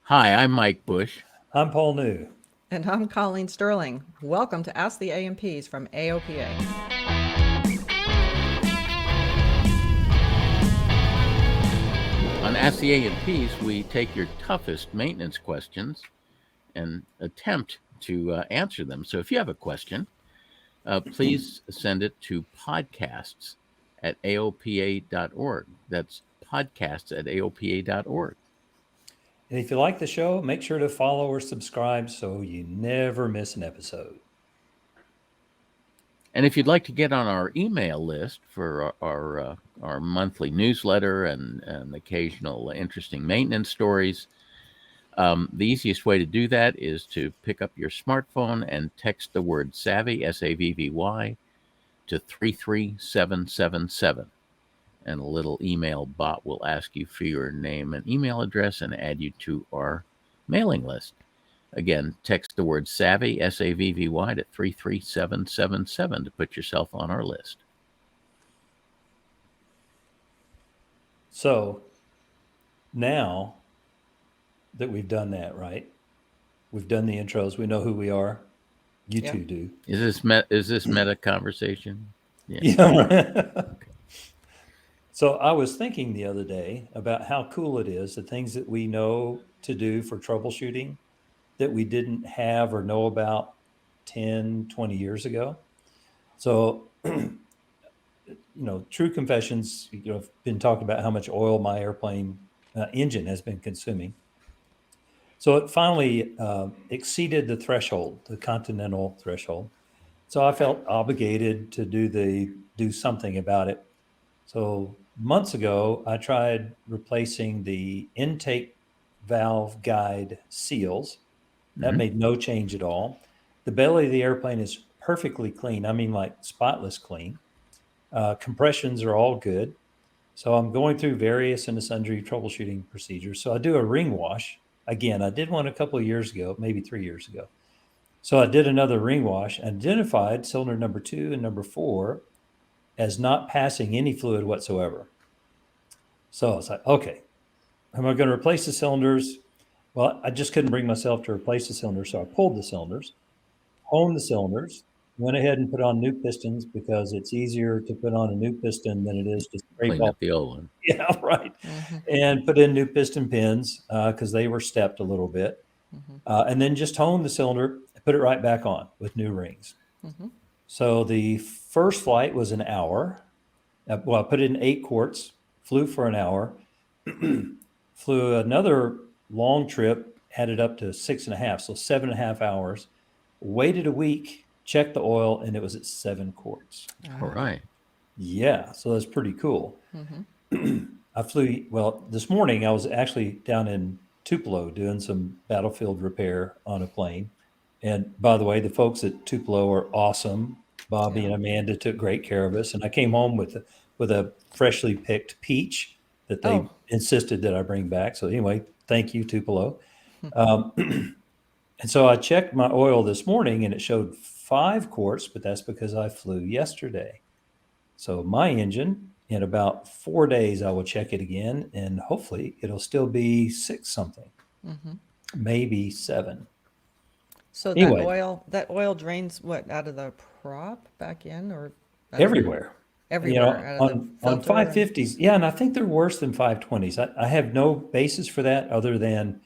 Hi, I'm Mike Bush. I'm Paul New. And I'm Colleen Sterling. Welcome to Ask the A&Ps from AOPA. On Ask the A&Ps, we take your toughest maintenance questions and attempt to answer them. So if you have a question, please send it to podcasts at aopa.org. That's podcasts at aopa.org. And if you like the show, make sure to follow or subscribe so you never miss an episode. And if you'd like to get on our email list for our monthly newsletter and occasional interesting maintenance stories, the easiest way to do that is to pick up your smartphone and text the word SAVVY, SAVVY, to 33777. And a little email bot will ask you for your name and email address and add you to our mailing list. Again, text the word SAVVY, SAVVY, to 33777 to put yourself on our list. So now that we've done that, right? We've done the intros. We know who we are. You Yeah. two do. Is this meta conversation? Yeah. So I was thinking the other day about how cool it is, the things that we know to do for troubleshooting that we didn't have or know about 10, 20 years ago. So, true confessions, I've been talking about how much oil my airplane engine has been consuming. So it finally exceeded the threshold, the continental threshold. So I felt obligated to do something about it. So months ago, I tried replacing the intake valve guide seals. That made no change at all. The belly of the airplane is perfectly clean. I mean, like spotless clean. Compressions are all good. So I'm going through various and sundry troubleshooting procedures. So I do a ring wash. Again, I did one a couple of years ago, maybe 3 years ago. So I did another ring wash, identified cylinder number 2 and number 4 as not passing any fluid whatsoever. So I was like, okay, am I going to replace the cylinders? Well, I just couldn't bring myself to replace the cylinders, so I pulled the cylinders, honed the cylinders, went ahead and put on new pistons because it's easier to put on a new piston than it is to scrape Clean off. up the old one. Yeah, right. And put in new piston pins because they were stepped a little bit. And then just honed the cylinder, put it right back on with new rings. So the first flight was an hour. Well, I put in 8 quarts, flew for an hour, flew another long trip, added up to 6.5, so 7.5 hours, waited a week, checked the oil, and it was at 7 quarts. All right. Yeah, so that's pretty cool. I flew, well, this morning I was actually down in Tupelo doing some battlefield repair on a plane. And by the way, the folks at Tupelo are awesome. Bobby and Amanda took great care of us. And I came home with a freshly picked peach that they insisted that I bring back. So anyway, thank you, Tupelo. And so I checked my oil this morning and it showed 5 quarts, but that's because I flew yesterday. So my engine, in about 4 days, I will check it again, and hopefully it'll still be 6 something, maybe 7. So Anyway. that oil drains what, out of the prop back in, or out of Everywhere. everywhere out of the On filter? 550s, yeah, and I think they're worse than 520s. I have no basis for that other than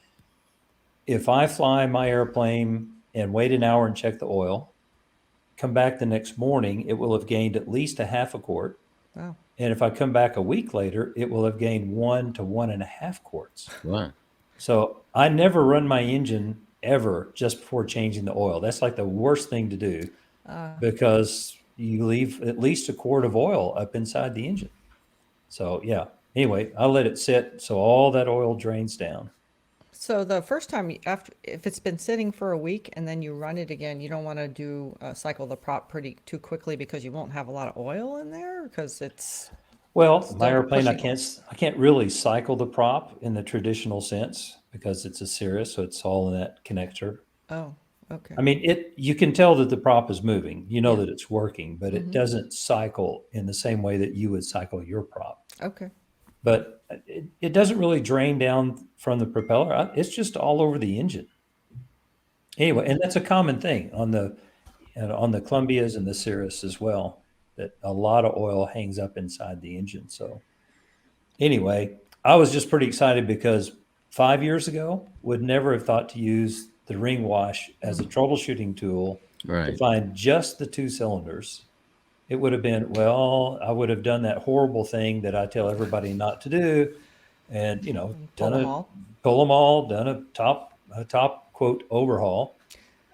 if I fly my airplane and wait an hour and check the oil, come back the next morning, it will have gained at least a half a quart. Wow. And if I come back a week later, it will have gained 1 to 1.5 quarts. Wow. So I never run my engine ever just before changing the oil. That's like the worst thing to do because you leave at least a quart of oil up inside the engine. So yeah, anyway, I let it sit so all that oil drains down. So the first time, if it's been sitting for a week and then you run it again, you don't want to cycle the prop too quickly because you won't have a lot of oil in there because it's Well, still my airplane, I pushing. can't really cycle the prop in the traditional sense because it's a Cirrus, so it's all in that connector. Oh, okay. I mean, you can tell that the prop is moving. You know Yeah. that it's working, but it doesn't cycle in the same way that you would cycle your prop. Okay. but it doesn't really drain down from the propeller. It's just all over the engine. Anyway, and that's a common thing on the Columbias and the Cirrus as well, that a lot of oil hangs up inside the engine. So anyway, I was just pretty excited because 5 years ago, would never have thought to use the ring wash as a troubleshooting tool to Right. find just the two cylinders. It would have been, well, I would have done that horrible thing that I tell everybody not to do, and Pull them all. pull them all, done a top quote overhaul.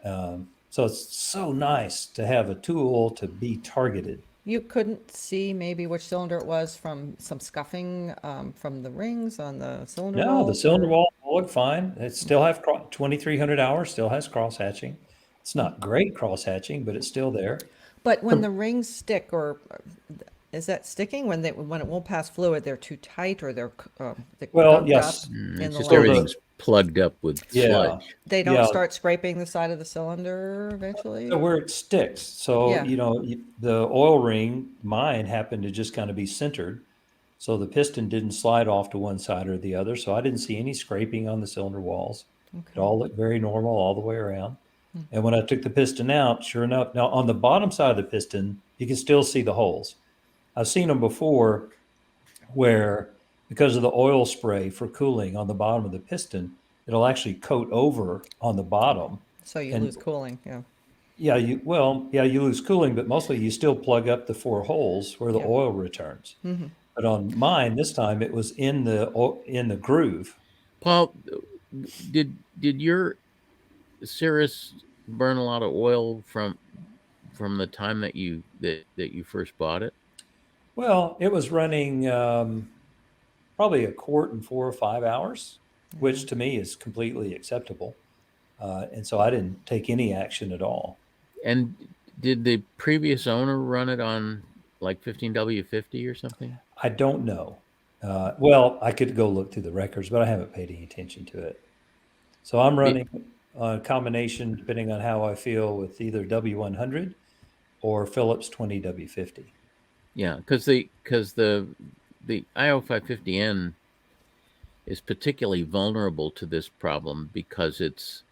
So it's so nice to have a tool to be targeted. You couldn't see maybe which cylinder it was from some scuffing from the rings on the cylinder No, the walls, cylinder or- wall will look fine. It still have 2,300 hours, still has cross hatching. It's not great cross hatching, but it's still there. But when the rings stick, or is that sticking when it won't pass fluid? They're too tight, or they're Well, gunked yes. up Mm, in it's the just So line. everything's plugged up with Yeah. sludge. They don't Yeah. start scraping the side of the cylinder eventually. So where it sticks. So, Yeah. the oil ring, mine happened to just kind of be centered. So the piston didn't slide off to one side or the other. So I didn't see any scraping on the cylinder walls. It all looked very normal all the way around. And when I took the piston out, sure enough, now on the bottom side of the piston, you can still see the holes. I've seen them before where, because of the oil spray for cooling on the bottom of the piston, it'll actually coat over on the bottom. So you And- lose cooling. Yeah. Yeah, you lose cooling, but mostly you still plug up the 4 holes where the Yeah. oil returns. Mm-hmm. But on mine this time, it was in the groove. Paul, did your Cirrus burn a lot of oil from the time that you first bought it? Well, it was running probably a quart in 4 or 5 hours, which to me is completely acceptable. And so I didn't take any action at all. And did the previous owner run it on like 15W50 or something? I don't know. Well, I could go look through the records, but I haven't paid any attention to it. So I'm running a combination, depending on how I feel, with either W100 or Phillips 20W50. Yeah, because the IO550N is particularly vulnerable to this problem because it's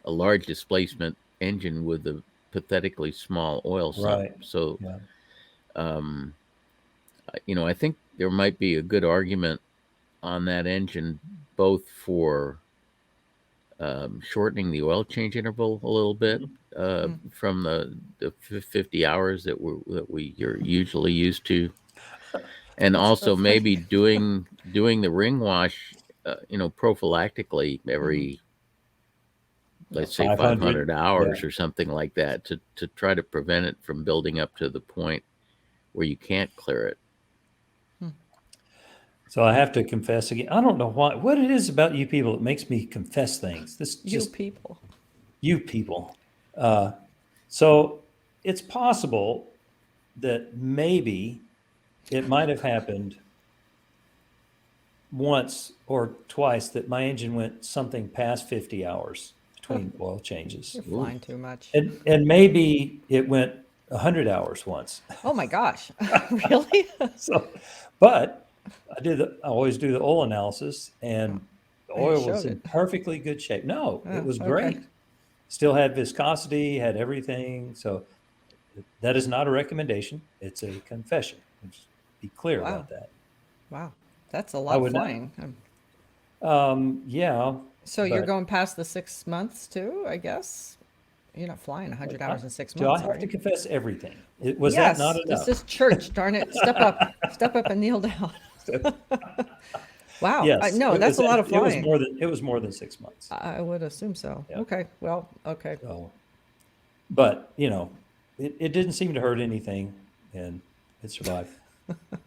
a large displacement engine with a pathetically small oil sump. Right. So, Yeah. I think there might be a good argument on that engine, both for shortening the oil change interval a little bit from the 50 hours that you're usually used to, and also maybe doing the ring wash, prophylactically every, let's say 500 hours or something like that, to try to prevent it from building up to the point where you can't clear it. So I have to confess again. I don't know what it is about you people that makes me confess things. People. You people. So it's possible that maybe it might have happened once or twice that my engine went something past 50 hours between oil changes. You're flying too much. And maybe it went 100 hours once. Oh my gosh. Really? So, but I always do the oil analysis, and the And it oil was showed in it. perfectly good shape. No, Oh, it was okay. great. Still had viscosity, had everything. So that is not a recommendation. It's a confession. Let's be clear Wow. about that. Wow. That's a lot of would not- flying. Yeah. So you're but going past the 6 months too, I guess? You're not flying 100 hours in 6 do I months, have are to you? confess everything? Was Yes, that not enough? this is church, darn it. Step up and kneel down. Wow. Yes. No, that's a lot of It was flying. more than 6 months. I would assume so. Yeah. Okay. Well, okay. So, but it didn't seem to hurt anything, and it survived.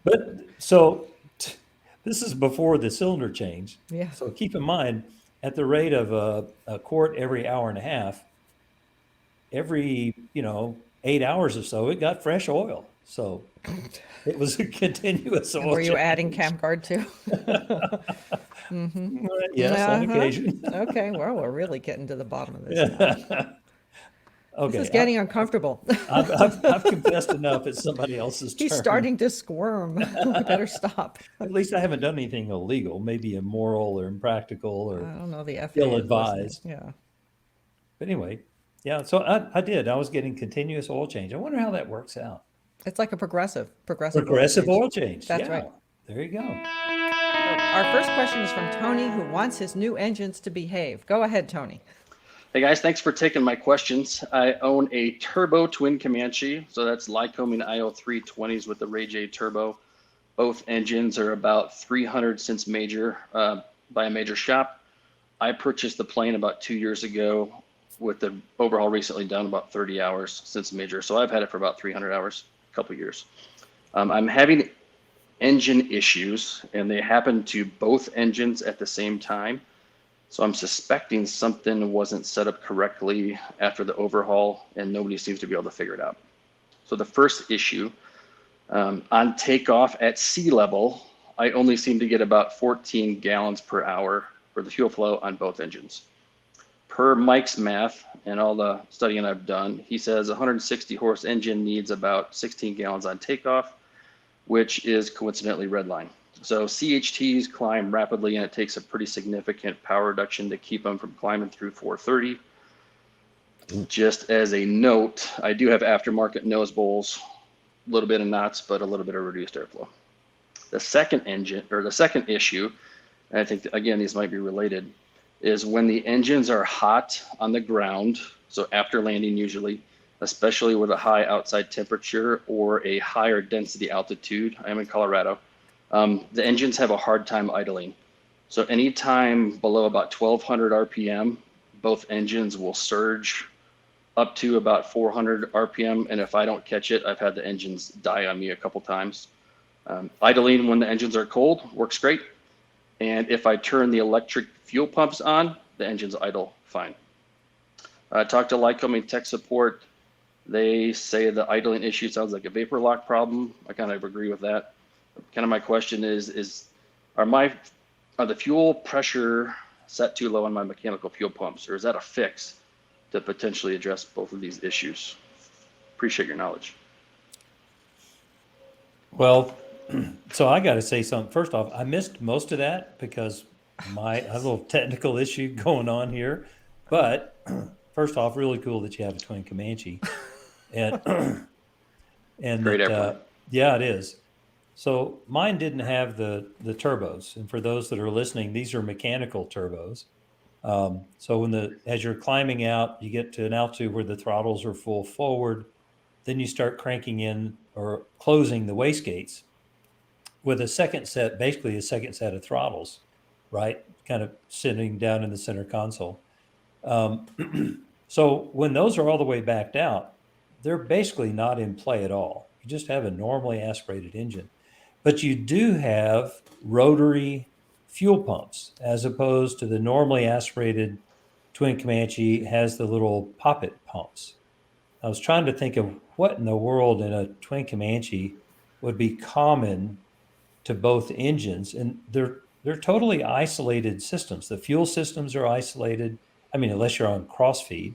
But so this is before the cylinder change. Yeah. So keep in mind, at the rate of a quart every hour and a half, every 8 hours or so, it got fresh oil. So it was a continuous oil. Were you adding change. cam guard too? Yes, on Uh-huh. occasion. Okay. Well, we're really getting to the bottom of this now. Okay. This is getting uncomfortable. I've confessed enough. It's somebody else's turn. He's starting to squirm. We better stop. At least I haven't done anything illegal, maybe immoral or impractical I or don't know, the FAA is ill-advised. listening. Yeah. But anyway, yeah. So I did. I was getting continuous oil change. I wonder how that works out. It's like a progressive Progressive oil oil change. That's Yeah. right. There you go. So our first question is from Tony, who wants his new engines to behave. Go ahead, Tony. Hey guys, thanks for taking my questions. I own a turbo twin Comanche, so that's Lycoming IO320s with the Ray J turbo. Both engines are about 300 since major by a major shop. I purchased the plane about 2 years ago with the overhaul recently done, about 30 hours since major. So I've had it for about 300 hours, a couple years. I'm having engine issues and they happen to both engines at the same time. So I'm suspecting something wasn't set up correctly after the overhaul and nobody seems to be able to figure it out. So the first issue, on takeoff at sea level, I only seem to get about 14 gallons per hour for the fuel flow on both engines. Per Mike's math and all the studying I've done, he says 160 horse engine needs about 16 gallons on takeoff, which is coincidentally redline. So CHTs climb rapidly and it takes a pretty significant power reduction to keep them from climbing through 430. Just as a note, I do have aftermarket nose bowls, a little bit of knots, but a little bit of reduced airflow. The second issue, and I think again, these might be related, is when the engines are hot on the ground, so after landing usually, especially with a high outside temperature or a higher density altitude. I am in Colorado. The engines have a hard time idling. So anytime below about 1200 RPM, both engines will surge up to about 400 RPM. And if I don't catch it, I've had the engines die on me a couple times. Idling when the engines are cold works great. And if I turn the electric fuel pumps on, the engines idle fine. I talked to Lycoming tech support. They say the idling issue sounds like a vapor lock problem. I kind of agree with that. Kind of my question is are the fuel pressure set too low on my mechanical fuel pumps, or is that a fix to potentially address both of these issues? Appreciate your knowledge. Well, so I got to say something. First off, I missed most of that because I have a little technical issue going on here. But first off, really cool that you have a twin Comanche, and Great airplane. Yeah, it is. So mine didn't have the turbos, and for those that are listening, these are mechanical turbos. So as you're climbing out, you get to an altitude where the throttles are full forward, then you start cranking in or closing the wastegates with basically a second set of throttles, right? Kind of sitting down in the center console. So when those are all the way backed out, they're basically not in play at all. You just have a normally aspirated engine. But you do have rotary fuel pumps as opposed to the normally aspirated twin Comanche has the little poppet pumps. I was trying to think of what in the world in a twin Comanche would be common to both engines, and they're totally isolated systems. The fuel systems are isolated. I mean, unless you're on crossfeed,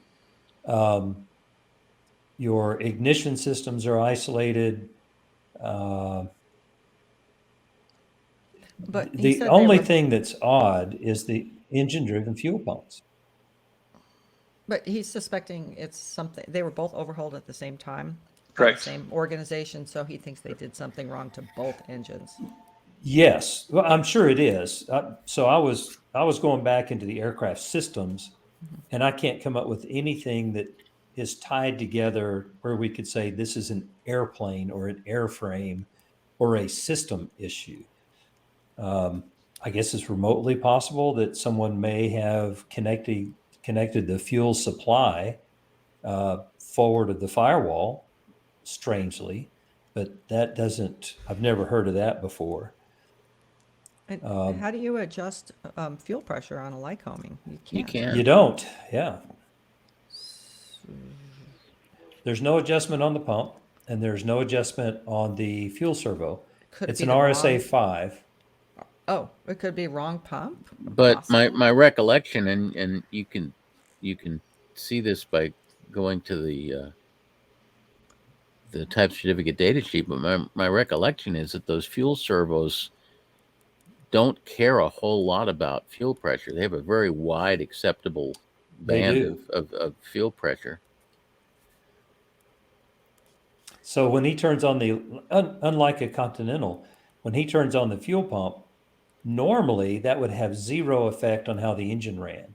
your ignition systems are isolated. But The only thing that's odd is the engine-driven fuel pumps. But he's suspecting it's something, they were both overhauled at the same time. By Correct. the same organization, so he thinks they did something wrong to both engines. Yes, well, I'm sure it is. So I was going back into the aircraft systems, and I can't come up with anything that is tied together where we could say this is an airplane or an airframe or a system issue. I guess it's remotely possible that someone may have connected the fuel supply forward of the firewall, strangely, but I've never heard of that before. And how do you adjust fuel pressure on a Lycoming? You can. You don't, yeah. There's no adjustment on the pump, and there's no adjustment on the fuel servo. Could it It's be an the RSA wrong- 5. Oh, it could be wrong pump? But Possible. my recollection, and you can see this by going to the type certificate data sheet, but my recollection is that those fuel servos don't care a whole lot about fuel pressure. They have a very wide acceptable They band do. of fuel pressure. So when he turns on unlike a Continental, when he turns on the fuel pump, normally that would have zero effect on how the engine ran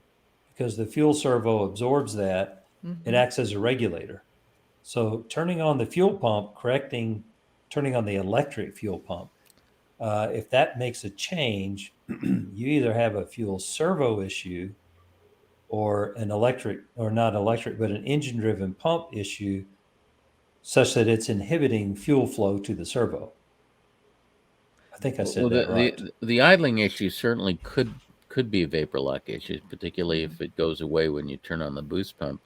because the fuel servo absorbs that. It acts as a regulator. So turning on the fuel pump, turning on the electric fuel pump, if that makes a change, you either have a fuel servo issue or an electric, or not electric, but an engine driven pump issue such that it's inhibiting fuel flow to the servo. I think I said that right. The idling issue certainly could be a vapor lock issue, particularly if it goes away when you turn on the boost pump.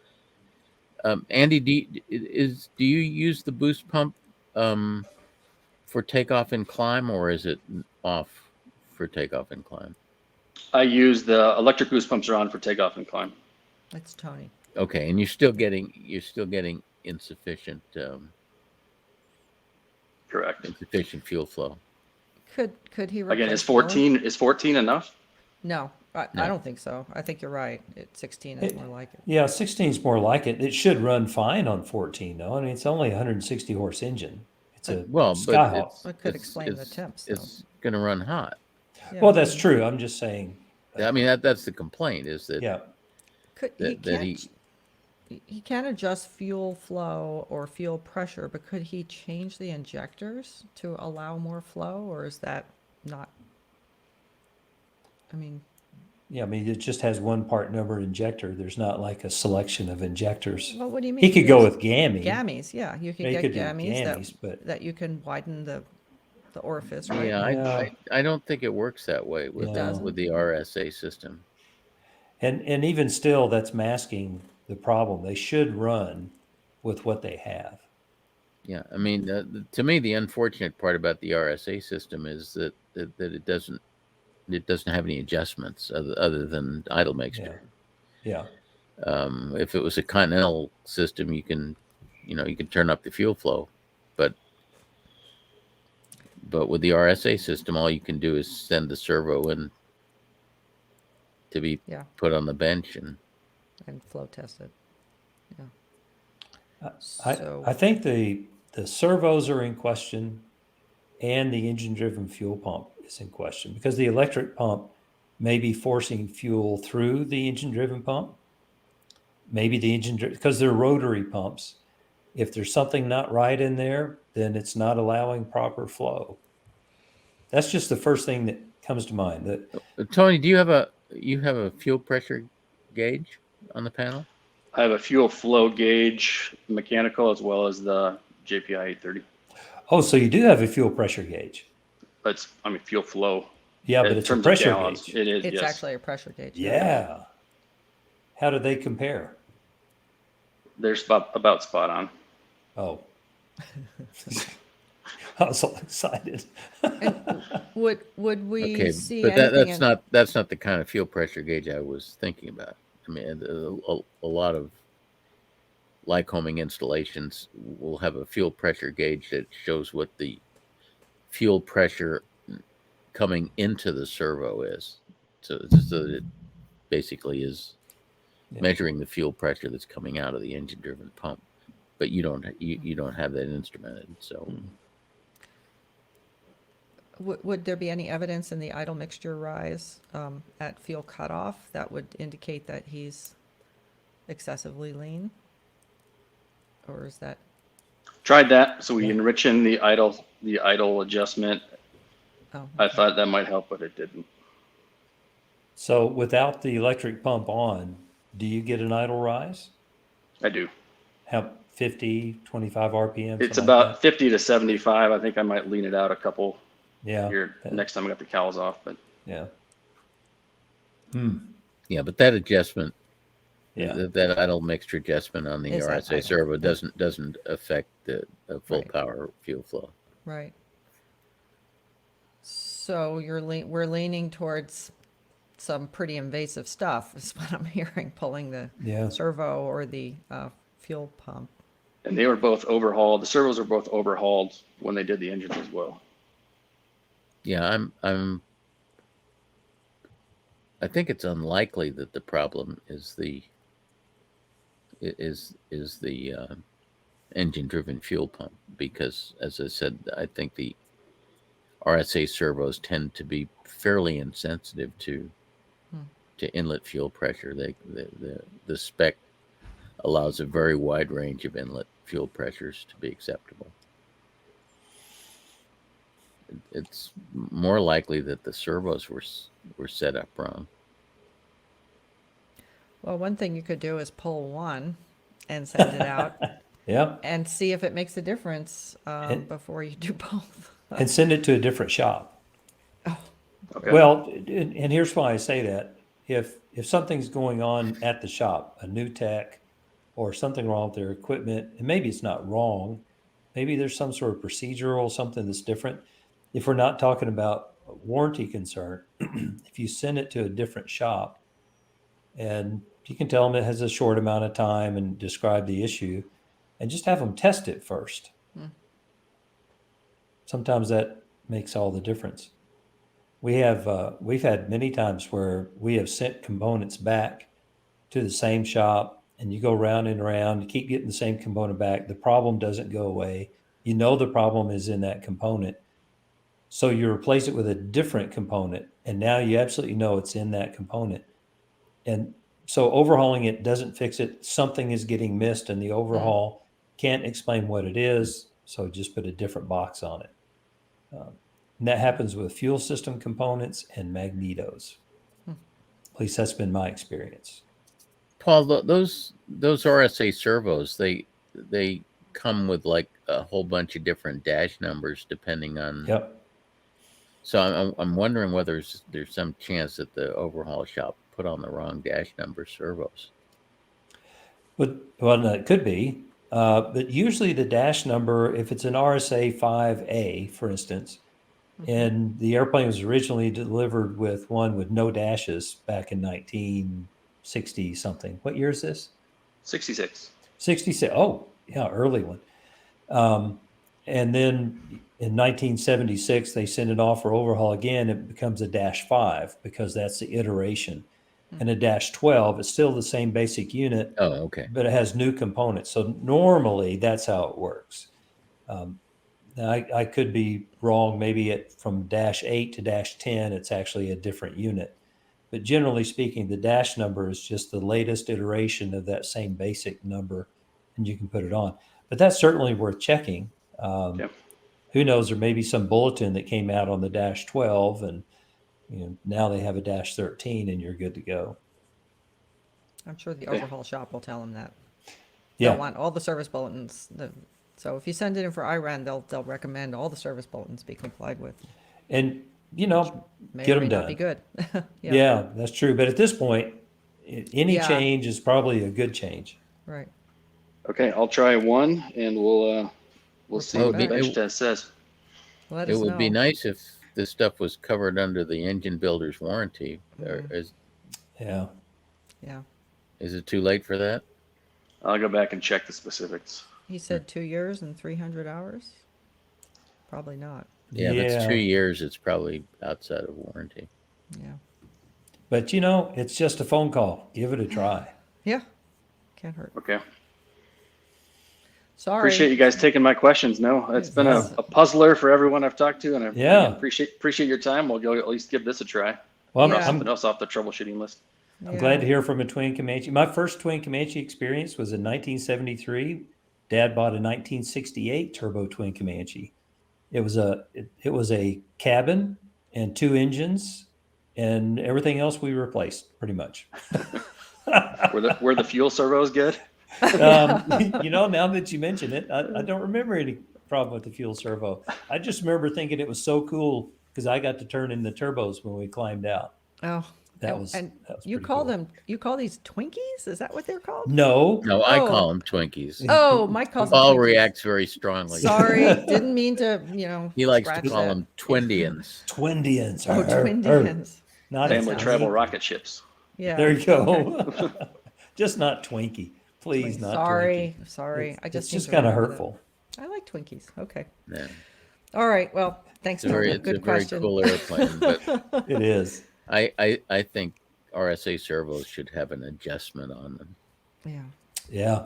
Andy, do you use the boost pump for takeoff and climb, or is it off for takeoff and climb? I use the electric boost pumps are on for takeoff and climb. That's Tony. Okay, and you're still getting insufficient Correct. insufficient fuel flow. Could he Again, replace is 14 enough? No, No. I don't think so. I think you're right. 16 is more like it. Yeah, 16 is more like it. It should run fine on 14, though. I mean, it's only a 160 horse engine. It's a Well, but Skyhawk. It could explain the temps, though. It's going to run hot. Yeah. Well, that's true. I'm just saying. I mean, that's the complaint is that Yeah. He can't adjust fuel flow or fuel pressure, but could he change the injectors to allow more flow, or is that not? I mean, Yeah, I mean, it just has one part number injector. There's not like a selection of injectors. well, what do you mean? He could go There's with GAMI. gamies. Yeah, you could Yeah, you get could do gamies gamies, but that you can widen the orifice, right? yeah, Yeah. I don't think it works that way with doesn't. with the RSA system. and even still, that's masking the problem. They should run with what they have. Yeah, I mean, to me, the unfortunate part about the RSA system is that it doesn't have any adjustments other than idle mixture. Yeah. If it was a Continental system, you can turn up the fuel flow, but with the RSA system, all you can do is send the servo in to be put on the bench and flow test it. Yeah. I think the servos are in question and the engine-driven fuel pump is in question because the electric pump may be forcing fuel through the engine-driven pump. Maybe the because they're rotary pumps. If there's something not right in there, then it's not allowing proper flow. That's just the first thing that comes to mind. Tony, do you have a fuel pressure gauge on the panel? I have a fuel flow gauge, mechanical, as well as the JPI 830. Oh, so you do have a fuel pressure gauge. But fuel flow. Yeah, but In it's a terms of pressure gallons, gauge. it is. It's Yes. actually a pressure gauge. Yeah. How do they compare? They're about spot on. Oh. I was all excited. Would we Okay, see but anything? that's not the kind of fuel pressure gauge I was thinking about. I mean, a lot of Lycoming installations will have a fuel pressure gauge that shows what the fuel pressure coming into the servo is. So that it basically is measuring the fuel pressure that's coming out of the engine-driven pump. But you don't have that instrumented. So, Would there be any evidence in the idle mixture rise at fuel cutoff that would indicate that he's excessively lean? Or is that? Tried that, so we enrich in the idle adjustment. Oh, I thought that might help, but it didn't. So without the electric pump on, do you get an idle rise? I do. How 50, 25 RPM? It's something about like 50 to 75. I think I might lean it out a couple that? Yeah. here next time I got the cowls off. But Yeah. yeah, but that adjustment, Yeah. that idle mixture adjustment on the Is that RSA idle? servo doesn't affect the full Right. power fuel flow. right. So we're leaning towards some pretty invasive stuff is what I'm hearing, pulling the Yeah. servo or the fuel pump. And they were both overhauled. The servos were both overhauled when they did the engines as well. Yeah, I think it's unlikely that the problem is the engine-driven fuel pump, because, as I said, I think the RSA servos tend to be fairly insensitive to inlet fuel pressure. The spec allows a very wide range of inlet fuel pressures to be acceptable. It's more likely that the servos were set up wrong. Well, one thing you could do is pull one and send it out Yeah. and see if it makes a difference before you do both. And send it to a different shop. Okay. Well, and here's why I say that. If something's going on at the shop, a new tech or something wrong with their equipment, and maybe it's not wrong, maybe there's some sort of procedural something that's different. If we're not talking about a warranty concern, if you send it to a different shop and you can tell them it has a short amount of time and describe the issue and just have them test it first. Sometimes that makes all the difference. We've had many times where we have sent components back to the same shop, and you go round and around, you keep getting the same component back. The problem doesn't go away. You know the problem is in that component. So you replace it with a different component, and now you absolutely know it's in that component. And so overhauling it doesn't fix it. Something is getting missed, and the overhaul can't explain what it is, so just put a different box on it. And that happens with fuel system components and magnetos. At least that's been my experience. Paul, those RSA servos, they come with like a whole bunch of different dash numbers depending on. Yep. So I'm wondering whether there's some chance that the overhaul shop put on the wrong dash number servos. Well, no, it could be. But usually the dash number, if it's an RSA 5A, for instance, and the airplane was originally delivered with one with no dashes back in 1960 something. What year is this? 66. 66. Oh, yeah, early one. And then in 1976, they send it off for overhaul again. It becomes a dash 5 because that's the iteration. And a dash 12 is still the same basic unit. Oh, okay. But it has new components. So normally that's how it works. Now I could be wrong. Maybe from dash 8 to dash 10, it's actually a different unit. But generally speaking, the dash number is just the latest iteration of that same basic number, and you can put it on. But that's certainly worth checking. Yep. Who knows? There may be some bulletin that came out on the dash 12, and now they have a dash 13, and you're good to go. I'm sure the overhaul shop will tell them that. Yeah. They'll want all the service bulletins. So if you send it in for IRAN, they'll recommend all the service bulletins be complied with. And May get or them may not done. be good. Yeah, that's true. But at this point, any Yeah. change is probably a good change. Right. Okay, I'll try one, and we'll see what the back. bench test says. Let It us would be know. nice if this stuff was covered under the engine builder's warranty. Or Yeah. Yeah. is it too late for that? I'll go back and check the specifics. He said 2 years and 300 hours. Probably not. Yeah, if it's 2 years, it's probably outside of warranty. Yeah. But it's just a phone call. Give it a try. Yeah. Can't hurt. Okay. Sorry. Appreciate you guys taking my questions. No, it's been a puzzler for everyone I've talked to, and I Yeah. appreciate your time. We'll go at least give this a try. Well, Yeah. Something else off the troubleshooting list. I'm glad to hear from a twin Comanche. My first twin Comanche experience was in 1973. Dad bought a 1968 turbo twin Comanche. It was a cabin and 2 engines, and everything else we replaced pretty much. Were the fuel servos good? Now that you mention it, I don't remember any problem with the fuel servo. I just remember thinking it was so cool because I got to turn in the turbos when we climbed out. Oh. That was you pretty call cool. you call these Twinkies? Is that what they're called? No, No, I Oh. call them Twinkies. Oh, Mike calls them Paul Twinkies. reacts very strongly. Sorry, didn't mean to, He likes to scratch call that. them Twindians. Twindians. Oh, Twindians. Not Family a travel Twinkie. rocket ships. Yeah. There you go. Just not Twinkie. Please, not Sorry, Twinkie. sorry. I just It's need just to kind of remember that. hurtful. I like Twinkies. Okay. Yeah. All right. Well, thanks, Tony. It's a Good very question. cool airplane, but It is. I think RSA servos should have an adjustment on them. Yeah. Yeah.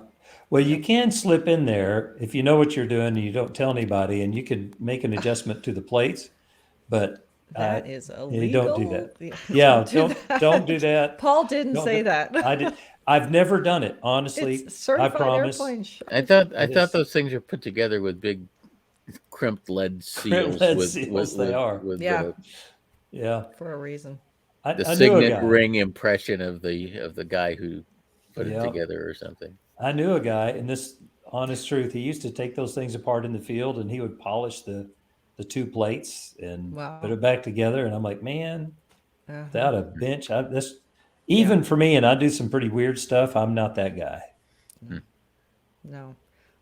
Well, you can slip in there if you know what you're doing and you don't tell anybody, and you can make an adjustment to the plates. But That is you don't do illegal. that. Yeah, don't do that. Paul didn't Don't say do- that. I did. I've never done it, honestly. It's certified I promise. airplane shop. I thought It is. those things are put together with big crimped lead seals. lead with, seals, they are. With Yeah. Yeah. For a reason. I the knew a signet guy. ring impression of the guy who put Yeah. it together or something. I knew a guy, and this honest truth, he used to take those things apart in the field and he would polish the two plates and Wow. put it back together. And I'm like, man, Uh-huh. without a bench, even for me, and I do some pretty weird stuff, I'm not that guy. No.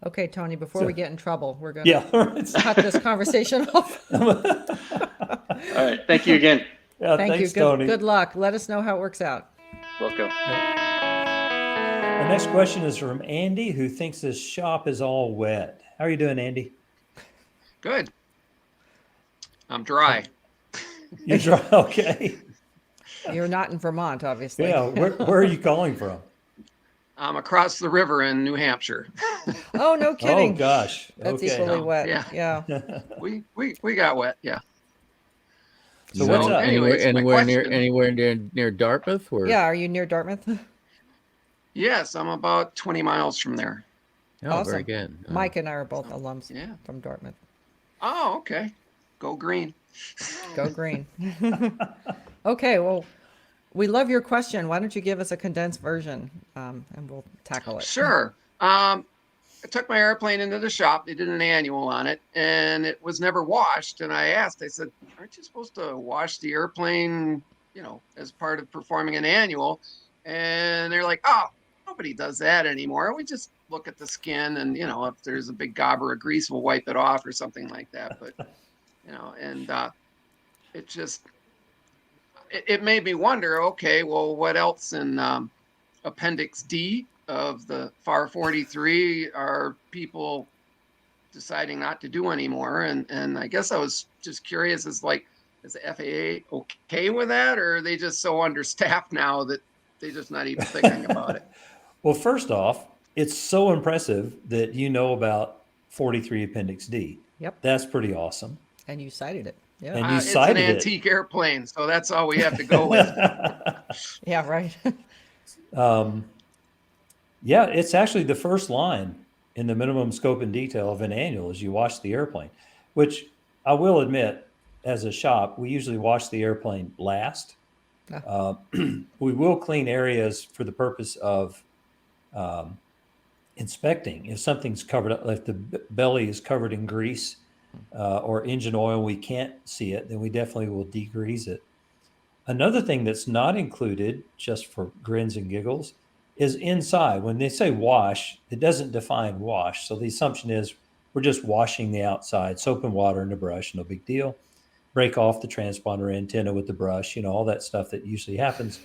Okay, Tony, before So- we get in trouble, we're going Yeah. to cut this conversation off. All right. Thank you again. Yeah, Thank thanks, you. Tony. Good luck. Let us know how it works out. Welcome. The next question is from Andy, who thinks his shop is all wet. How are you doing, Andy? Good. I'm dry. You dry? Okay. You're not in Vermont, obviously. Yeah. Where are you calling from? I'm across the river in New Hampshire. Oh, no kidding. Oh gosh. That's Okay. equally wet. Yeah. Yeah. We got wet. Yeah. So what's up? anyways, my question- Anywhere near Dartmouth? Or? Yeah. Are you near Dartmouth? Yes, I'm about 20 miles from there. Oh, Awesome. very good. Mike and I are both alums Yeah. from Dartmouth. Oh, okay. Go green. Go green. Okay. Well, we love your question. Why don't you give us a condensed version, and we'll tackle it. Sure. I took my airplane into the shop. They did an annual on it, and it was never washed. And I asked, I said, aren't you supposed to wash the airplane, as part of performing an annual? And they're like, oh, nobody does that anymore. We just look at the skin and, if there's a big gobber of grease, we'll wipe it off or something like that. But, it just, it made me wonder, okay, well, what else in Appendix D of the FAR 43 are people deciding not to do anymore? And I guess I was just curious, is the FAA okay with that, or are they just so understaffed now that they're just not even thinking about it? Well, first off, it's so impressive that you know about 43 Appendix D. Yep. That's pretty awesome. And you cited it. Yeah. And you It's an cited it. antique airplane, so that's all we have to go with. Yeah. Right. Yeah, it's actually the first line in the minimum scope and detail of an annual is you wash the airplane, which I will admit, as a shop, we usually wash the airplane last. We will clean areas for the purpose of inspecting. If something's covered up, if the belly is covered in grease or engine oil, we can't see it, then we definitely will degrease it. Another thing that's not included, just for grins and giggles, is inside. When they say wash, it doesn't define wash. So the assumption is we're just washing the outside, soap and water and a brush, no big deal. Break off the transponder antenna with the brush, all that stuff that usually happens.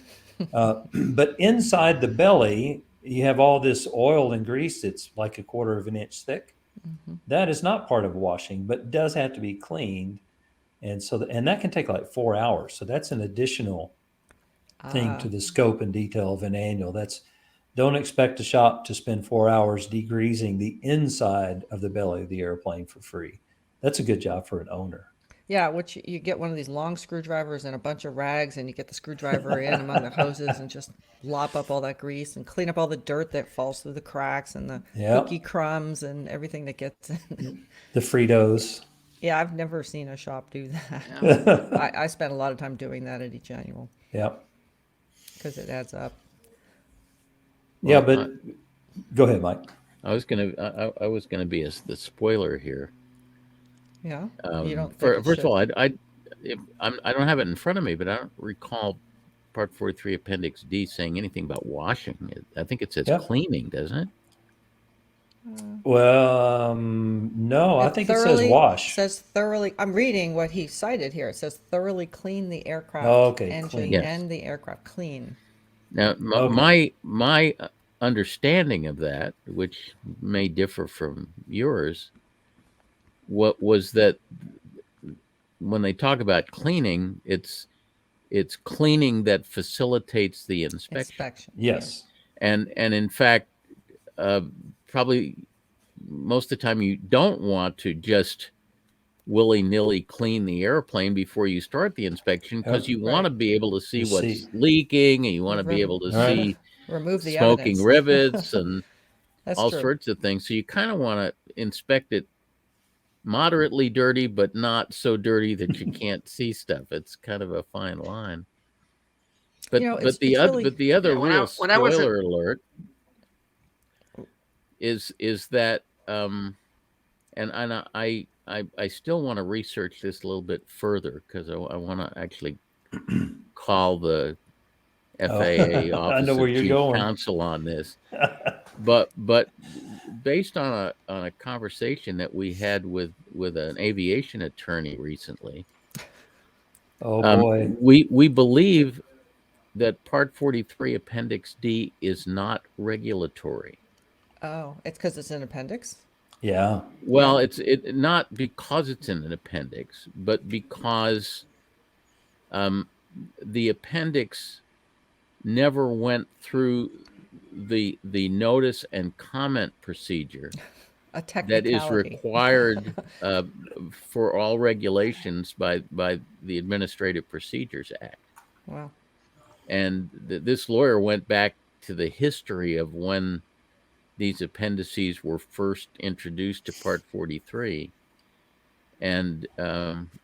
But inside the belly, you have all this oil and grease that's like 1/4 of an inch thick. Mm-hmm. That is not part of washing, but does have to be cleaned. And so, and that can take like 4 hours. So that's an additional thing to the scope and detail of an annual. Don't expect a shop to spend 4 hours degreasing the inside of the belly of the airplane for free. That's a good job for an owner. Yeah, which you get one of these long screwdrivers and a bunch of rags, and you get the screwdriver in among the hoses and just lop up all that grease and clean up all the dirt that falls through the cracks and the Yep. cookie crumbs and everything that gets in. The Fritos. Yeah, I've never seen a shop do that. Yeah. I spent a lot of time doing that at each annual Yep. because it adds up. Yeah, Well, but go ahead, Mike. I was gonna be the spoiler here. Yeah, you don't. First of all, I don't have it in front of me, but I don't recall Part 43 Appendix D saying anything about washing. I think it says Yeah. cleaning, doesn't it? Well, no, I think it says wash. Says thoroughly. I'm reading what he cited here. It says thoroughly clean the aircraft Okay, engine clean. Yes. and the aircraft clean. Now, Okay. my understanding of that, which may differ from yours, what was that when they talk about cleaning, it's cleaning that facilitates the inspection. Inspection. Yes. And in fact, uh, probably most of the time you don't want to just willy-nilly clean the airplane before you start the inspection, because you want to Right. be able to see You what's see. leaking, and you want to be able to Right. see Remove the smoking evidence. rivets and That's all true. sorts of things. So you kind of want to inspect it moderately dirty, but not so dirty that you can't see stuff. It's kind of a fine line. But It's really, but the other Yeah, real when I was at, spoiler alert is that and I still want to research this a little bit further, because I want to actually call the FAA Oh, I Office know where of you're Chief going. Counsel on this. But based on a conversation that we had with an aviation attorney recently, Oh boy. we believe that Part 43 Appendix D is not regulatory. it's because it's an appendix. Yeah. Well, it's not because it's in an appendix, but because the appendix never went through the notice and comment procedure A that is technicality. required for all regulations by the Administrative Procedures Act. Wow. And this lawyer went back to the history of when these appendices were first introduced to Part 43, and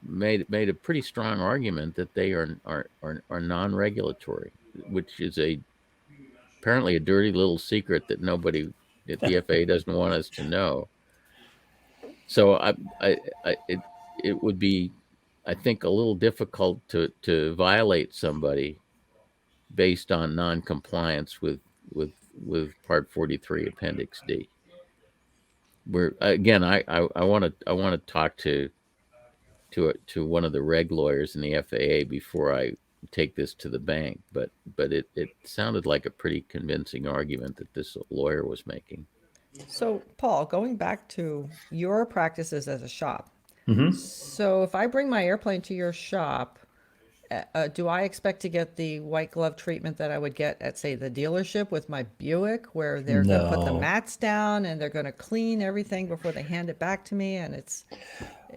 made a pretty strong argument that they are non-regulatory, which is apparently a dirty little secret that the FAA doesn't want us to know. So it would be, I think, a little difficult to violate somebody based on non-compliance with Part 43 Appendix D. Where again, I want to talk to one of the reg lawyers in the FAA before I take this to the bank. But it sounded like a pretty convincing argument that this lawyer was making. So, Paul, going back to your practices as a shop. Hmm. So, if I bring my airplane to your shop, do I expect to get the white glove treatment that I would get at, say, the dealership with my Buick, where they're going to put the No. mats down and they're going to clean everything before they hand it back to me? And it's,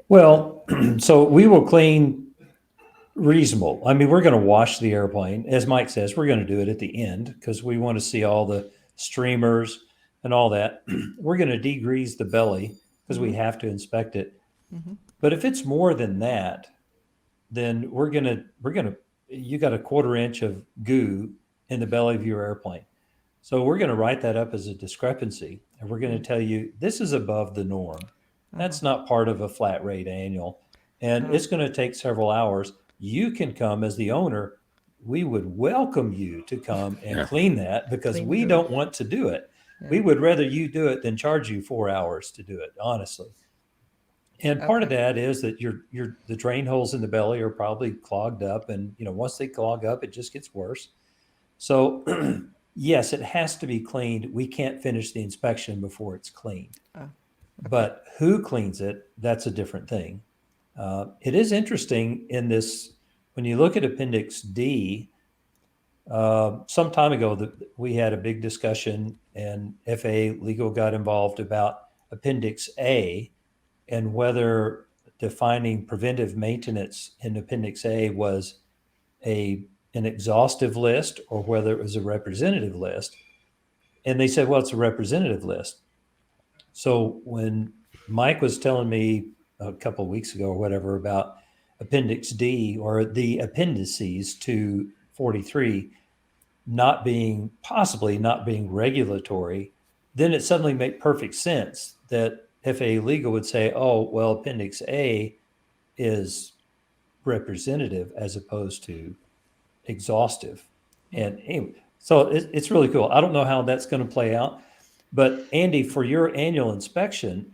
Well, so we will clean reasonable. I mean, we're going to wash the airplane. As Mike says, we're going to do it at the end because we want to see all the streamers and all that. We're going to degrease the belly because we have to inspect it. Mhm. But if it's more than that, then you got a 1/4 inch of goo in the belly of your airplane. So we're going to write that up as a discrepancy, and we're going to tell you this is above the norm. That's not part of a flat rate annual, and it's going to take several hours. You can come as the owner. We would welcome you to come and Yeah. clean that because Clean the we goo. don't want to do it. We would rather you do it than charge you 4 hours to do it, honestly. And part of Okay. that is that the drain holes in the belly are probably clogged up, and once they clog up, it just gets worse. So yes, it has to be cleaned. We can't finish the inspection before it's cleaned. Oh, But who cleans it, that's a different thing. It is interesting in this, when you look at Appendix D, some time ago, we had a big discussion and FAA legal got involved about Appendix A and whether defining preventive maintenance in Appendix A was an exhaustive list or whether it was a representative list. And they said, well, it's a representative list. So when Mike was telling me a couple of weeks ago or whatever about Appendix D or the appendices to 43 possibly not being regulatory, then it suddenly made perfect sense that FAA legal would say, oh, well, Appendix A is representative as opposed to exhaustive. And anyway, so it's really cool. I don't know how that's going to play out. But Andy, for your annual inspection,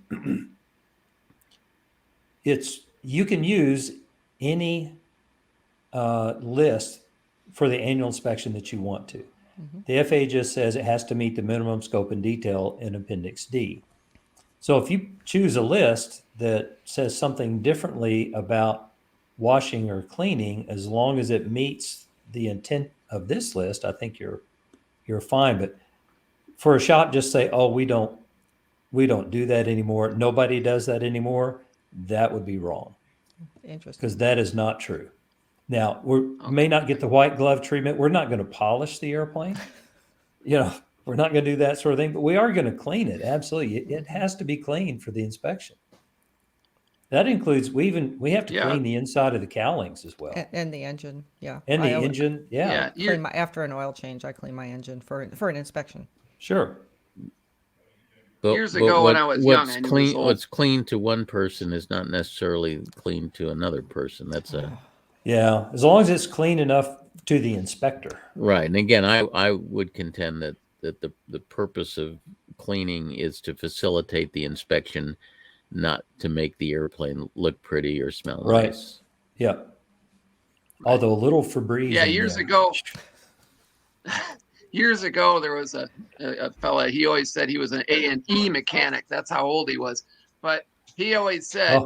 you can use any list for the annual inspection that you want to. The FAA just says it has to meet the minimum scope and detail in Appendix D. So if you choose a list that says something differently about washing or cleaning, as long as it meets the intent of this list, I think you're fine. But for a shop, just say, "Oh, we don't do that anymore. Nobody does that anymore." That would be wrong, Interesting. because that is not true. Now, we may not get the white glove treatment. We're not going to polish the airplane. We're not going to do that sort of thing, but we are going to clean it. Absolutely. It has to be clean for the inspection. That includes, we have to clean the inside of the cowlings as well. And the engine, yeah. And the engine, yeah. After an oil change, I clean my engine for an inspection. Sure. Years ago when I was young, I knew this old. What's clean to one person is not necessarily clean to another person. That's Yeah, as long as it's clean enough to the inspector. right. And again, I would contend that the purpose of cleaning is to facilitate the inspection, not to make the airplane look pretty or smell Right. nice. Yeah. Although a little Febreze. Yeah, years ago, there was a fella. He always said he was an A&E mechanic. That's how old he was. But he always said,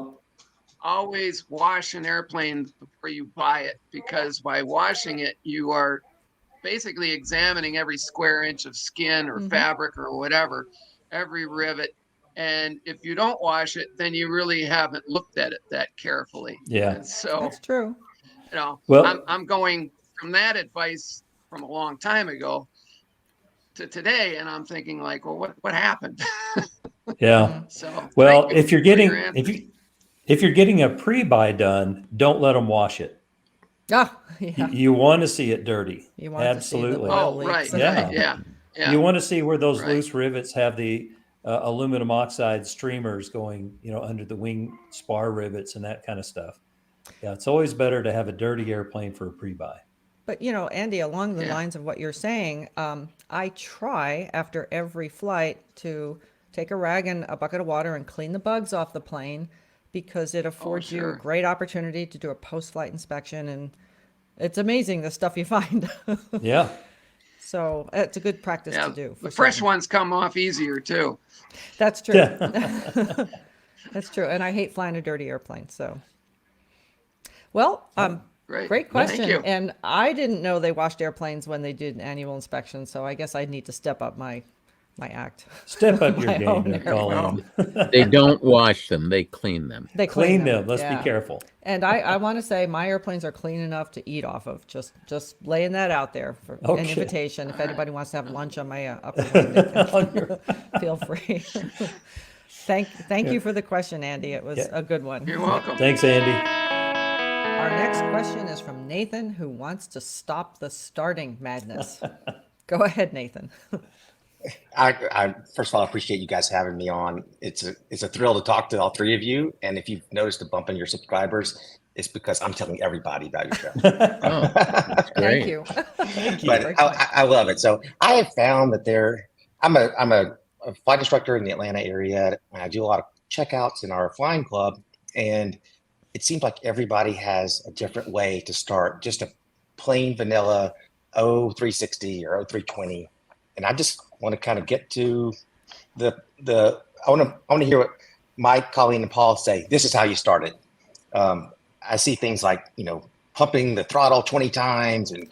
always wash an airplane before you buy it, because by washing it, you are basically examining every square inch of skin or fabric or whatever, every rivet. And if you don't wash it, then you really haven't looked at it that carefully. Yeah. And so That's true. Well, I'm going from that advice from a long time ago to today, and I'm thinking like, well, what happened? yeah. So Well, thank if you you're for getting your answers. if you're getting a pre-buy done, don't let them wash it. Oh, yeah. You want to see it dirty. You want Absolutely. to see the oil Oh, leaks. right, Yeah. right, yeah. You want to see where those Right. loose rivets have the aluminum oxide streamers going, under the wing spar rivets and that kind of stuff. Yeah, it's always better to have a dirty airplane for a pre-buy. But Andy, along the lines of what you're saying, I try after every flight to take a rag and a bucket of water and clean the bugs off the plane, because it affords you a sure. great opportunity to do a post-flight inspection, and it's amazing the stuff you find. Yeah. So it's a good practice to do. The fresh ones come off easier too. That's true. Yeah. That's true. And I hate flying a dirty airplane. So, well, great question. Thank you. And I didn't know they washed airplanes when they did annual inspections. So I guess I need to step up my act. Step up your My game own there, Colleen. They don't wash them; they clean them. They Clean them. Let's yeah. be careful. And I want to say my airplanes are clean enough to eat off of. Just laying that out there for an Okay. invitation. If anybody wants to have lunch on my upper wing, they can feel free. Thank you for the question, Andy. It was a good one. You're welcome. Thanks, Andy. Our next question is from Nathan, who wants to stop the starting madness. Go ahead, Nathan. I first of all, I appreciate you guys having me on. It's a thrill to talk to all three of you. And if you've noticed a bump in your subscribers, it's because I'm telling everybody about your show. Oh, that's great. Thank you. Thank you. But I love it. So I have found that I'm a flight instructor in the Atlanta area, and I do a lot of checkouts in our flying club. And it seems like everybody has a different way to start, just a plain vanilla 0360 or 0320. And I just want to kind of get to I want to hear what Mike, Colleen, and Paul say. This is how you start it. I see things like, pumping the throttle 20 times and,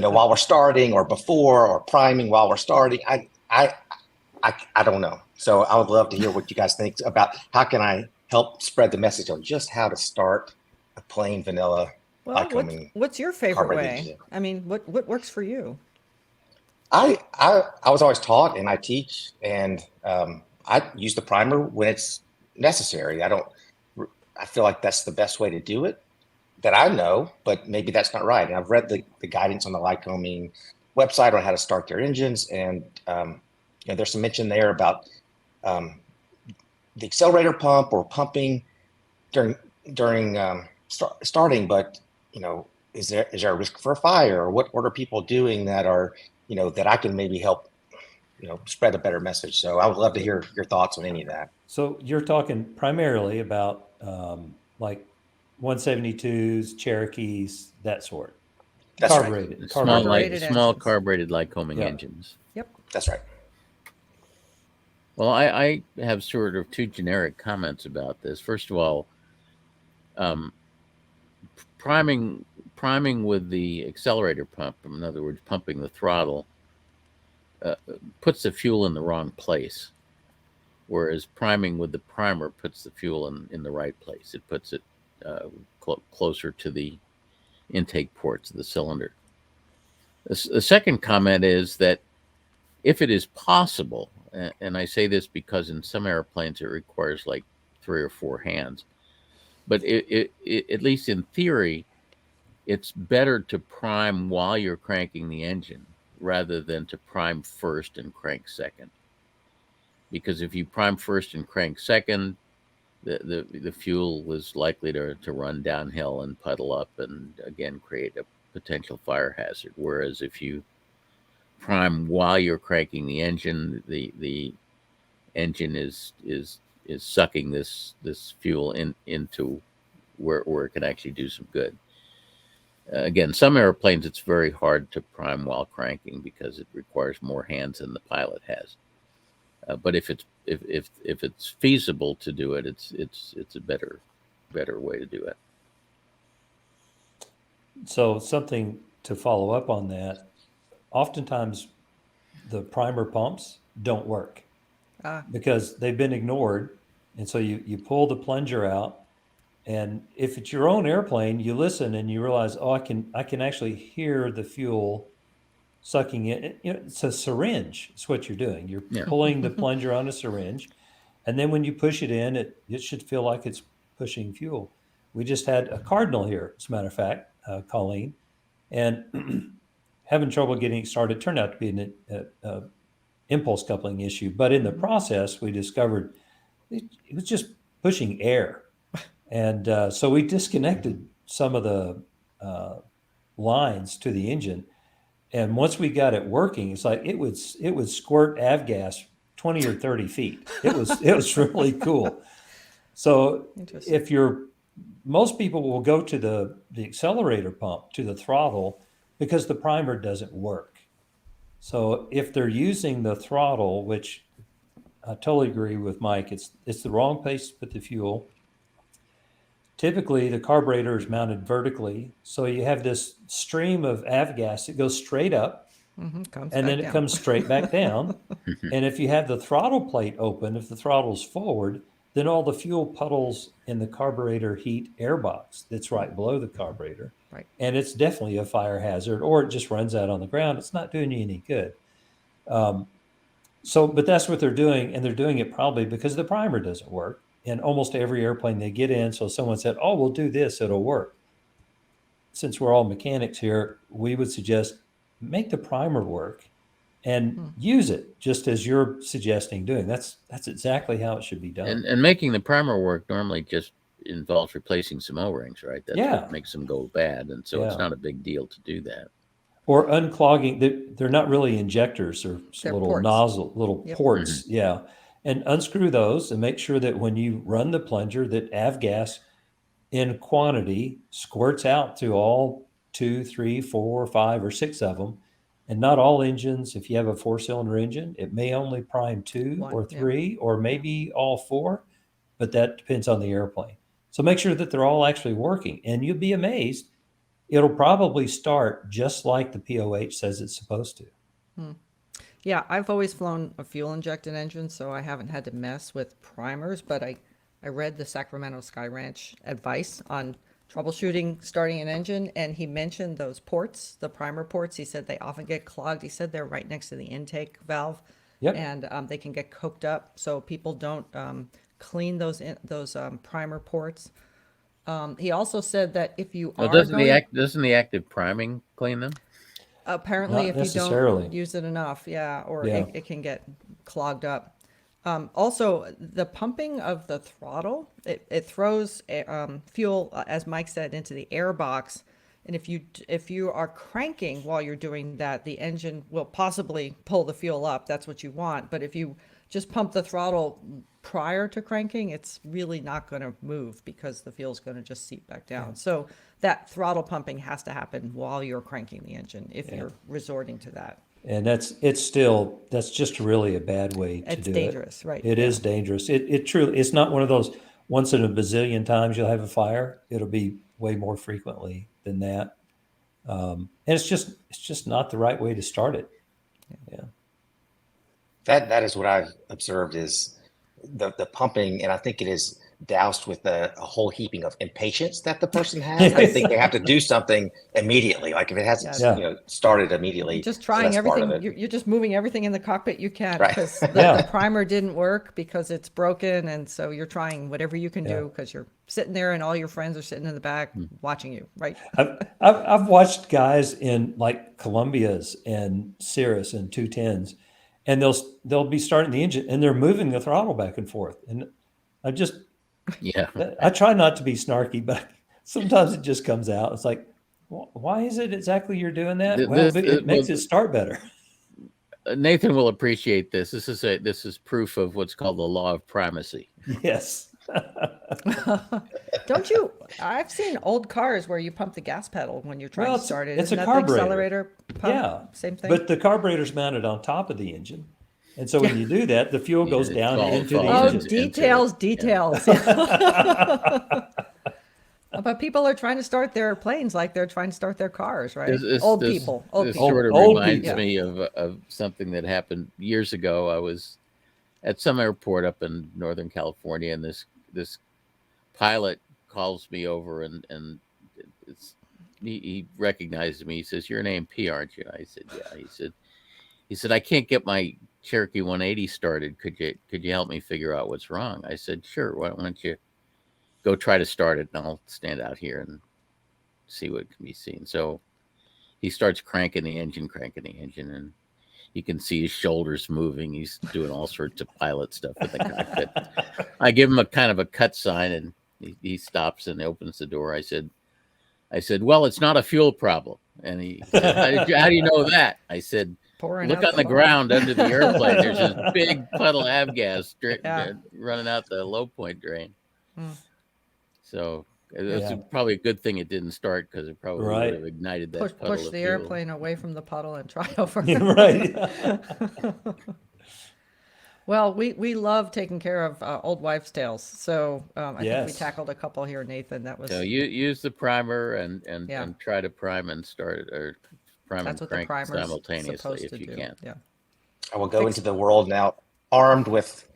while we're starting, or before, or priming while we're starting. I don't know. So I would love to hear what you guys think about how can I help spread the message on just how to start a plain vanilla. Well, what's your favorite carbureted way? jet. I mean, what works for you? I was always taught, and I teach, and I use the primer when it's necessary. I feel like that's the best way to do it that I know, but maybe that's not right. And I've read the guidance on the Lycoming website on how to start their engines, and there's some mention there about the accelerator pump or pumping during starting, but is there a risk for a fire, or what are people doing that are that I can maybe help spread a better message? So I would love to hear your thoughts on any of that. So you're talking primarily about like 172s, Cherokees, that sort. That's right. Carbureted. Small Carbureted small engines. carbureted Lycoming Yeah. engines. Yep. That's right. Well, I have sort of two generic comments about this. First of all, um, priming with the accelerator pump, in other words, pumping the throttle, puts the fuel in the wrong place, whereas priming with the primer puts the fuel in the right place. It puts it closer to the intake ports of the cylinder. The second comment is that if it is possible, and I say this because in some airplanes it requires like 3 or 4 hands, but at least in theory, it's better to prime while you're cranking the engine rather than to prime first and crank second. Because if you prime first and crank second, the fuel is likely to run downhill and puddle up and again create a potential fire hazard. Whereas if you prime while you're cranking the engine, the engine is sucking this fuel into where it can actually do some good. Again, some airplanes it's very hard to prime while cranking because it requires more hands than the pilot has. But if it's feasible to do it, it's a better way to do it. So something to follow up on that, oftentimes the primer pumps don't work because they've been ignored. And so you pull the plunger out, and if it's your own airplane, you listen and you realize, oh, I can actually hear the fuel sucking it. You know, it's a syringe. It's what you're doing. You're pulling the plunger on a syringe, and then when you push it in, it should feel like it's pushing fuel. We just had a Cardinal here, as a matter of fact, Colleen, and having trouble getting it started. It turned out to be an impulse coupling issue, but in the process, we discovered it was just pushing air. And so we disconnected some of the lines to the engine. And once we got it working, it's like it would squirt avgas 20 or 30 feet. It was really cool. So if most people will go to the accelerator pump, to the throttle, because the primer doesn't work. So if they're using the throttle, which I totally agree with Mike, it's the wrong place to put the fuel. Typically, the carburetor is mounted vertically, so you have this stream of avgas that goes straight up, and then it comes straight back down. And if you have the throttle plate open, if the throttle's forward, then all the fuel puddles in the carburetor heat air box that's right below the carburetor. Right. And it's definitely a fire hazard, or it just runs out on the ground. It's not doing you any good. But that's what they're doing, and they're doing it probably because the primer doesn't work. In almost every airplane they get in, so someone said, oh, we'll do this, it'll work. Since we're all mechanics here, we would suggest make the primer work and use it just as you're suggesting doing. That's exactly how it should be done. And making the primer work normally just involves replacing some O-rings, right? That's what makes them go bad, and so it's not a big deal to do that. Or unclogging. They're not really injectors. They're little ports. nozzle, little ports. Yeah. And unscrew those and make sure that when you run the plunger, that avgas in quantity squirts out to all 2, 3, 4, 5, or 6 of them. And not all engines, if you have a 4-cylinder engine, it may only prime 2 or 3, or maybe all 4, but that depends on the airplane. So make sure that they're all actually working, and you'll be amazed. It'll probably start just like the POH says it's supposed to. Yeah, I've always flown a fuel-injected engine, so I haven't had to mess with primers, but I read the Sacramento Sky Ranch advice on troubleshooting starting an engine, and he mentioned those ports, the primer ports. He said they often get clogged. He said they're right next to the intake valve, and they can get coked up, so people don't clean those primer ports. He also said that if you doesn't the active priming clean them? Apparently, if you don't use it enough, it can get clogged up. Also, the pumping of the throttle, it throws fuel, as Mike said, into the air box And if you are cranking while you're doing that, the engine will possibly pull the fuel up. That's what you want. But if you just pump the throttle prior to cranking, it's really not going to move because the fuel's going to just seep back down. So that throttle pumping has to happen while you're cranking the engine if you're resorting to that. And that's just really a bad way to It's do it. dangerous, right? It is dangerous. It truly, it's not one of those once in a bazillion times you'll have a fire. It'll be way more frequently than that. And it's just not the right way to start it. Yeah. That is what I've observed is the pumping, and I think it is doused with a whole heaping of impatience that the person has. I think they have to do something immediately. Like if it hasn't started immediately, Just so trying that's part of everything. it. You're just moving everything in the cockpit you can Right. because the primer didn't work because it's broken, and so you're trying whatever you can do because you're sitting there and all your friends are sitting in the back watching you, right? I've watched guys in like Columbias and Cirrus and 210s, and they'll be starting the engine and they're moving the throttle back and forth. And I try not to be snarky, but sometimes it just comes out. It's like, why is it exactly you're doing that? It makes it start better. Nathan will appreciate this. This is proof of what's called the law of primacy. Yes. Don't you? I've seen old cars where you pump the gas pedal when you're trying to start it. It's Isn't a that the carburetor. accelerator pump? Yeah. Same thing. But the carburetor's mounted on top of the engine. And so when you do that, the fuel goes down into the Oh, engine. details. But people are trying to start their planes like they're trying to start their cars, right? Old people. This sort of reminds me of something that happened years ago. I was at some airport up in Northern California, and this pilot calls me over, and he recognized me. He says, "You're an A&P, aren't you?" I said, "Yeah." He said, "I can't get my Cherokee 180 started. Could you help me figure out what's wrong?" I said, "Sure. Why don't you go try to start it, and I'll stand out here and see what can be seen." So he starts cranking the engine, and you can see his shoulders moving. He's doing all sorts of pilot stuff in the cockpit. I give him a kind of a cut sign, and he stops and opens the door. I said, "Well, it's not a fuel problem." And he said, how do you know that? I said, "Look on the ground under the airplane. There's this big puddle of avgas running out the low point drain." So it was probably a good thing it didn't start, because it probably would have ignited that puddle push of the fuel. airplane away from the puddle and try over. Right. Well, we love taking care of old wives' tales. So I think we Yes. tackled a couple here, Nathan. That was So you use the primer and try to prime and start, or prime that's and what the crank primer's simultaneously supposed if to you do. can. Yeah. I will go into the world now armed with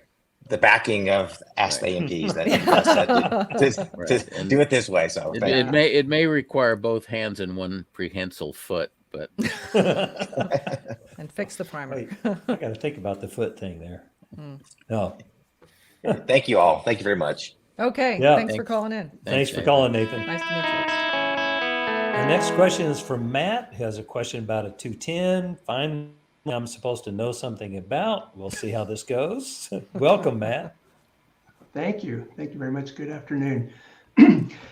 the backing of Ask the A&Ps that to do it this way. So It may require both hands and one prehensile foot, but And fix the primer. Wait, I got to think about the foot thing there. No. thank you all. Thank you very much. Okay. Yeah. Thanks for calling in. Thanks for Nathan. calling, Nathan. Nice to meet you. Our next question is from Matt, who has a question about a 210. Finally, I'm supposed to know something about. We'll see how this goes. Welcome, Matt. Thank you. Thank you very much. Good afternoon.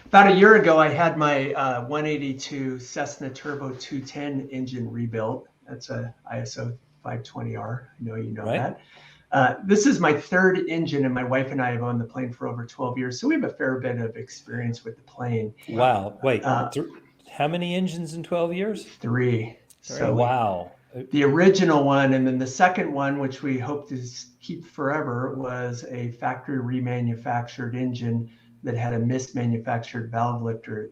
About a year ago, I had my 182 Cessna Turbo 210 engine rebuilt. That's a ISO 520R. I know you know that. This is my third engine, and my wife and I have owned the plane for over 12 years. So we have a fair bit of experience with the plane. Wow. Wait, how many engines in 12 years? Three. So wow. The original one, and then the second one, which we hope to keep forever, was a factory remanufactured engine that had a mismanufactured valve lifter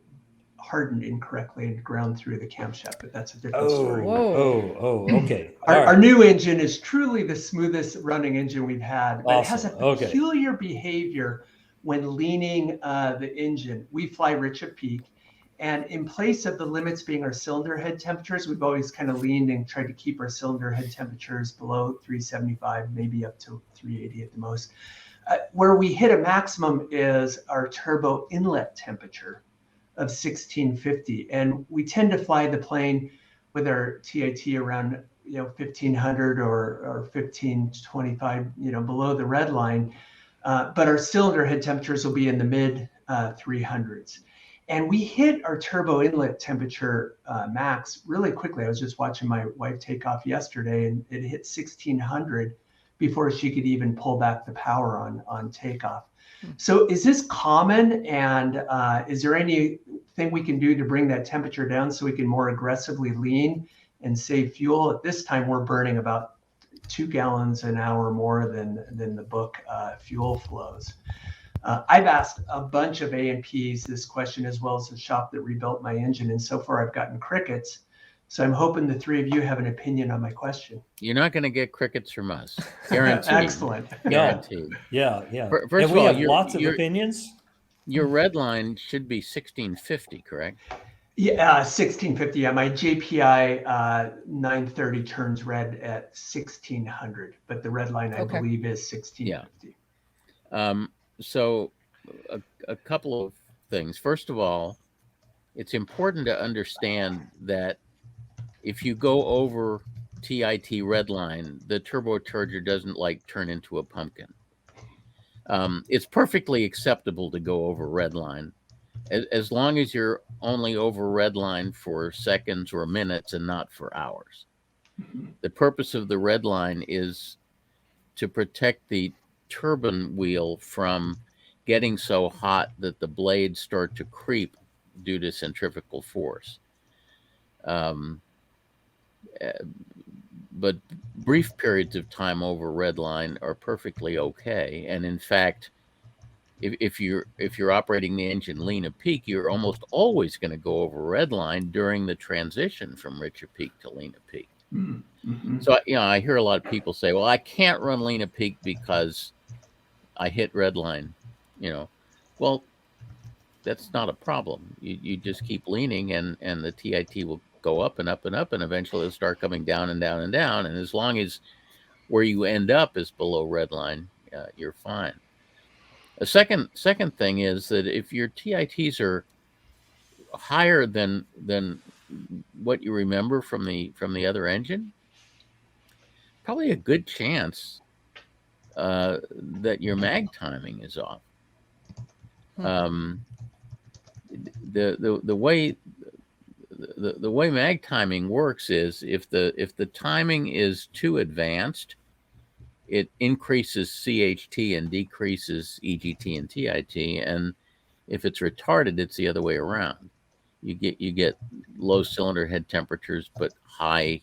hardened incorrectly and ground through the camshaft, but that's a different story. Okay. Our new engine is truly the smoothest running engine we've had, but it has a peculiar behavior when leaning the engine. We fly rich at peak, and in place of the limits being our cylinder head temperatures, we've always kind of leaned and tried to keep our cylinder head temperatures below 375, maybe up to 380 at the most. Where we hit a maximum is our turbo inlet temperature of 1650, and we tend to fly the plane with our TIT around 1500 or 1525, below the red line, but our cylinder head temperatures will be in the mid 300s. And we hit our turbo inlet temperature max really quickly. I was just watching my wife take off yesterday, and it hit 1600 before she could even pull back the power on takeoff. So is this common, and is there anything we can do to bring that temperature down so we can more aggressively lean and save fuel? At this time, we're burning about 2 gallons an hour more than the book fuel flows. I've asked a bunch of A&Ps this question, as well as the shop that rebuilt my engine, and so far I've gotten crickets. So I'm hoping the three of you have an opinion on my question. You're not going to get crickets from us. Guaranteed. Excellent. Guaranteed. Yeah. First and of we all, have lots of opinions. Your red line should be 1650, correct? Yeah, 1650. Yeah, my JPI 930 turns red at 1600, but the red line I believe is 1650. Yeah. So a couple of things. First of all, it's important to understand that if you go over TIT red line, the turbocharger doesn't like turn into a pumpkin. It's perfectly acceptable to go over red line as long as you're only over red line for seconds or minutes and not for hours. The purpose of the red line is to protect the turbine wheel from getting so hot that the blades start to creep due to centrifugal force. But brief periods of time over red line are perfectly okay. And in fact, if you're operating the engine lean of peak, you're almost always going to go over red line during the transition from richer peak to lean of peak. Mm-hmm. So I hear a lot of people say, well, I can't run lean of peak because I hit red line. Well, that's not a problem. You just keep leaning, and the TIT will go up and up and up, and eventually it'll start coming down and down and down. And as long as where you end up is below red line, you're fine. A second thing is that if your TITs are higher than what you remember from the other engine, probably a good chance that your mag timing is off. The way mag timing works is if the timing is too advanced, it increases CHT and decreases EGT and TIT, and if it's retarded, it's the other way around. You get low cylinder head temperatures but high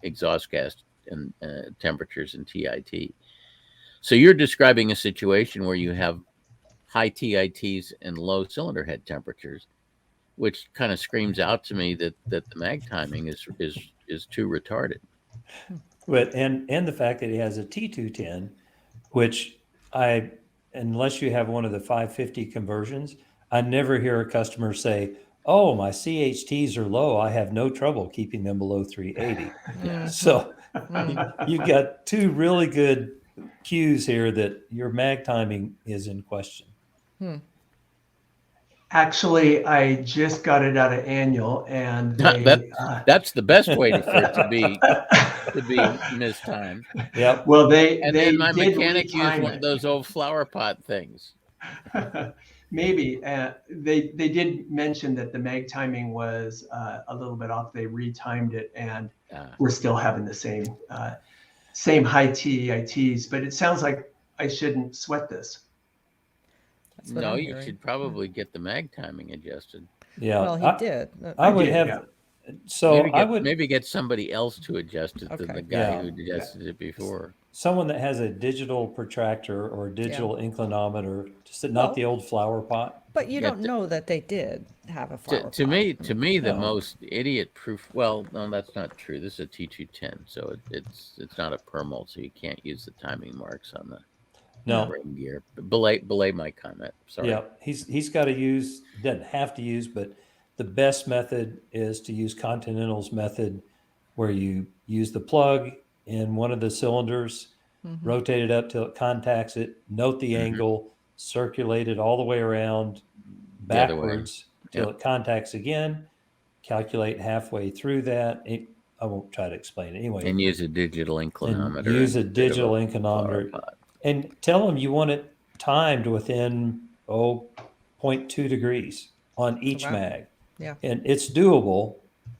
exhaust gas and temperatures in TIT. So you're describing a situation where you have high TITs and low cylinder head temperatures, which kind of screams out to me that the mag timing is too retarded. But and the fact that he has a T210, which unless you have one of the 550 conversions, I never hear a customer say, "Oh, my CHTs are low. I have no trouble keeping them below 380." So you got two really good cues here that your mag timing is in question. Actually, I just got it out of annual, and that's the best way for it to be mistimed. Yep. Well, then my mechanic used one of those old flower pot things. Maybe they did mention that the mag timing was a little bit off. They retimed it, and we're still having the same high TITs. But it sounds like I shouldn't sweat this. No, you should probably get the mag timing adjusted. Yeah. Well, he did. I would have. Yeah. So maybe get somebody else to adjust it than the guy who adjusted it before. Someone that has a digital protractor or a digital inclinometer, just not the old flower pot. But you don't know that they did have a flower pot. To me, the most idiot proof. Well, no, that's not true. This is a T210, so it's not a permult, so you can't use the timing marks on the. Ring gear. Belay my comment. Sorry. Yeah, he's got to use, doesn't have to use, but the best method is to use Continental's method, where you use the plug in one of the cylinders, rotate it up till it contacts it, note the angle, circulate it all the way around backwards till it contacts again, calculate halfway through that. I won't try to explain it anyway. And use a digital inclinometer. Use a digital inclinometer. And tell them you want it timed within 0.2 degrees. on each Wow. mag. Yeah. And it's doable.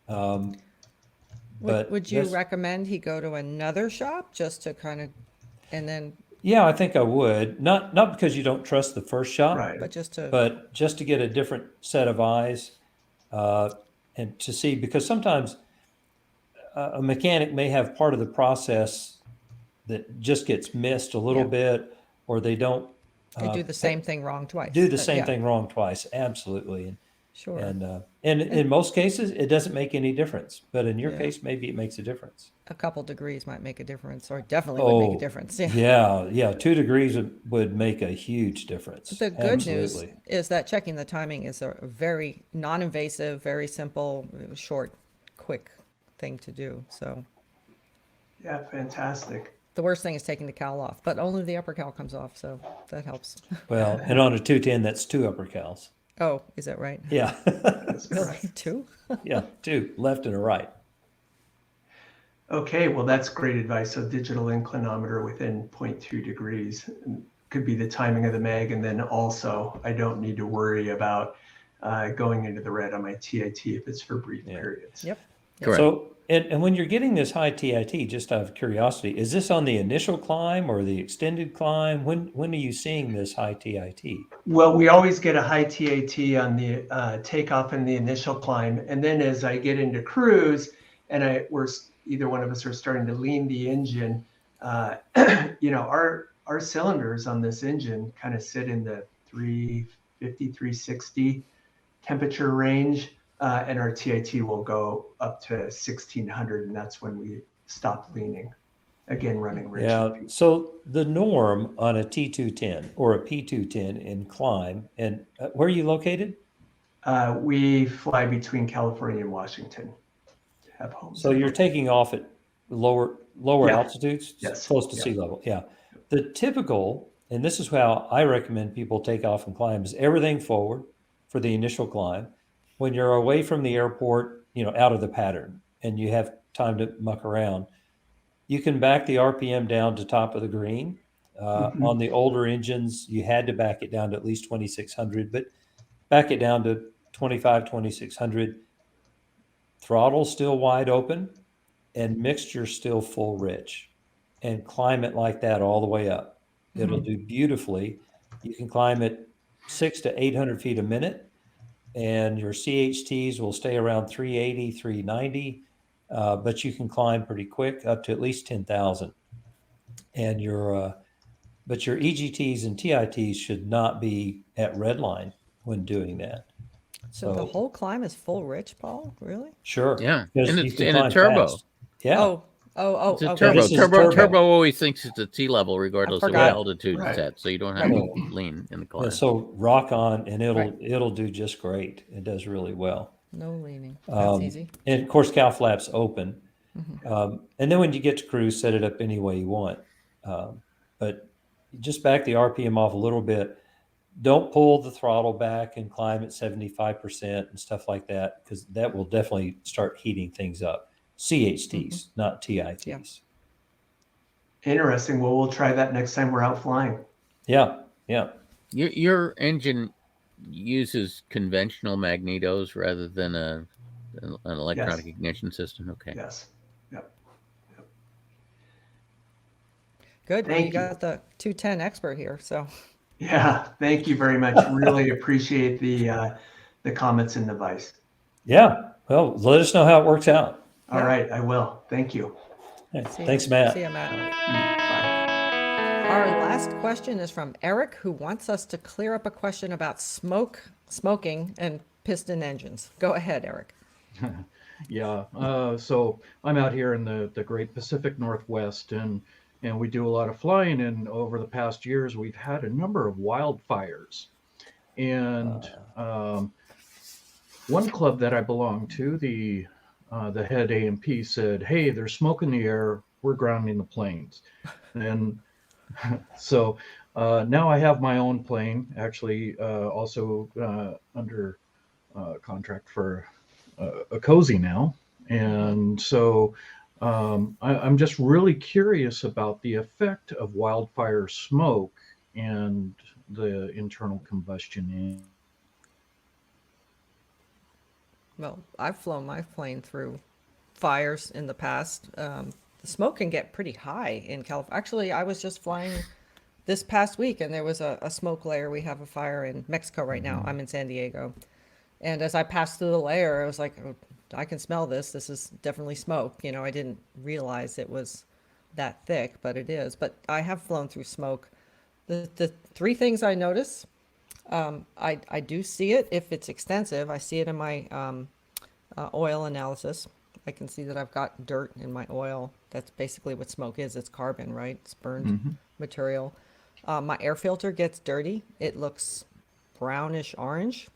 But would you recommend he go to another shop just to kind of, and then? Yeah, I think I would. Not because you don't trust the first shop, Right. But just to, but just to get a different set of eyes, and to see, because sometimes a mechanic may have part of the process that just gets missed a little bit, or they don't. they do the same thing wrong twice. Do the same thing wrong twice. Absolutely. Sure. And in most cases, it doesn't make any difference. But in your case, maybe it makes a difference. A couple degrees might make a difference, or definitely would make a difference. Yeah. 2 degrees would make a huge difference. The good news is that checking the timing is a very non-invasive, very simple, short, quick thing to do. So Yeah, fantastic. the worst thing is taking the cowl off, but only the upper cowl comes off, so that helps. Well, and on a 210, that's 2 upper cowls. Oh, is that right? Yeah. Really? 2? Yeah, 2, left and a right. Okay, well, that's great advice. So digital inclinometer within 0.2 degrees could be the timing of the mag. And then also, I don't need to worry about going into the red on my TIT if it's for brief periods. Yep. Correct. So, and when you're getting this high TIT, just out of curiosity, is this on the initial climb or the extended climb? When are you seeing this high TIT? Well, we always get a high TIT on the takeoff and the initial climb. And then as I get into cruise and either one of us are starting to lean the engine, our cylinders on this engine kind of sit in the 350, 360 temperature range. And our TIT will go up to 1600, and that's when we stop leaning. Again, running rich. Yeah, so the norm on a T210 or a P210 in climb, and where are you located? We fly between California and Washington. Have homes. So you're taking off at lower altitudes, close to sea level. Yeah. The typical, and this is how I recommend people take off and climb, is everything forward for the initial climb. When you're away from the airport, out of the pattern, and you have time to muck around, you can back the RPM down to top of the green. On the older engines, you had to back it down to at least 2,600, but back it down to 2,600. Throttle still wide open and mixture still full rich, and climb it like that all the way up. It'll do beautifully. You can climb it 600 to 800 feet a minute, and your CHTs will stay around 380, 390, but you can climb pretty quick up to at least 10,000. And but your EGTs and TITs should not be at redline when doing that. So the whole climb is full rich, Paul? Really? Sure. Yeah, because and you it's can in a climb turbo. fast. Yeah. Oh, It's a okay. turbo. This is turbo. Turbo always thinks it's at sea level, regardless of what forgot. altitude it's at. So you don't have to lean in the car. Yeah, so rock on, and Right. it'll do just great. It does really well. No leaning. That's easy. And of course, cow flaps open. And then when you get to cruise, set it up any way you want. But just back the RPM off a little bit. Don't pull the throttle back and climb at 75% and stuff like that, because that will definitely start heating things up. CHTs, not TITs. Yeah. Interesting. Well, we'll try that next time we're out flying. Yeah. Your engine uses conventional magnetos rather than an electronic ignition system. Okay. Yes. Yep. Good. Thank You got the 210 expert here, so. Yeah. Thank you very much. Really appreciate the comments and advice. Yeah. Well, let us know how it works out. All right. I will. Thank you. Thanks, Matt. See you, Matt. Bye. Our last question is from Erik, who wants us to clear up a question about smoking and piston engines. Go ahead, Erik. Yeah, so I'm out here in the great Pacific Northwest, and we do a lot of flying, and over the past years we've had a number of wildfires. And one club that I belong to, the head A&P said, "Hey, there's smoke in the air, we're grounding the planes." And so now I have my own plane, actually also under contract for a cozy now. And so I'm just really curious about the effect of wildfire smoke and the internal combustion Well, I've flown my plane through fires in the past. The smoke can get pretty high in California. Actually, I was just flying this past week and there was a smoke layer. We have a fire in Mexico right now. I'm in San Diego. And as I passed through the layer, I was like, oh, I can smell this. This is definitely smoke. You know, I didn't realize it was that thick, but it is. But I have flown through smoke. The three things I notice, I do see it if it's extensive. I see it in my oil analysis. I can see that I've got dirt in my oil. That's basically what smoke is. It's carbon, right? It's burned material. My air filter gets dirty. It looks brownish orange.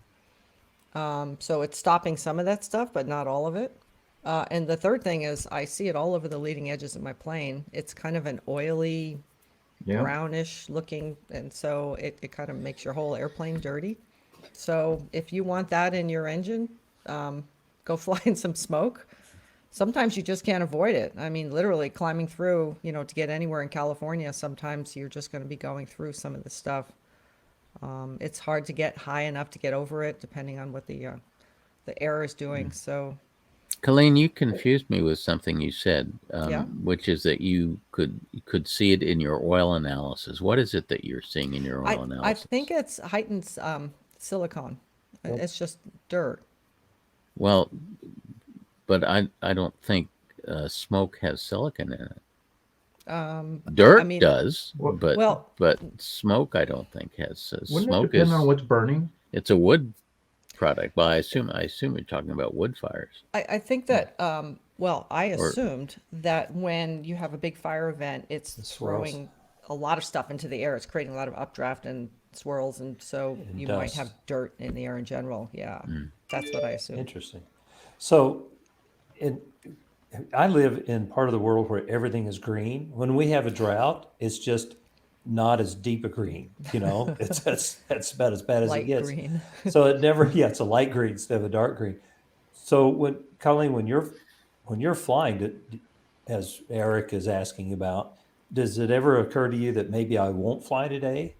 So it's stopping some of that stuff, but not all of it. And the third thing is I see it all over the leading edges of my plane. It's kind of an oily, brownish looking, and so it kind of makes your whole airplane dirty. So if you want that in your engine, go fly in some smoke. Sometimes you just can't avoid it. I mean, literally climbing through, you know, to get anywhere in California, sometimes you're just going to be going through some of the stuff. It's hard to get high enough to get over it, depending on what the air is doing. So, Colleen, you confused me with something you said, Yeah. which is that you could see it in your oil analysis. What is it that you're seeing in your I oil analysis? think it's heightened silicone. It's just dirt. Well, but I don't think smoke has silicon in it. Dirt I mean, does, Well- but Well, smoke I don't think has. Wouldn't it Smoke depend is on what's burning? it's a wood product. But I assume you're talking about wood fires. I think that, well, I Or- assumed that when you have a big fire event, it's swirls. throwing a lot of stuff into the air. It's creating a lot of updraft and swirls, and so And you might dust. have dirt in the air in general. Yeah, that's what I assumed. Interesting. So, I live in part of the world where everything is green. When we have a drought, it's just not as deep a green. You know, that's about as bad as it Light gets. green. So it never, yeah, it's a light green instead of a dark green. So Colleen, when you're flying, as Erik is asking about, does it ever occur to you that maybe I won't fly today,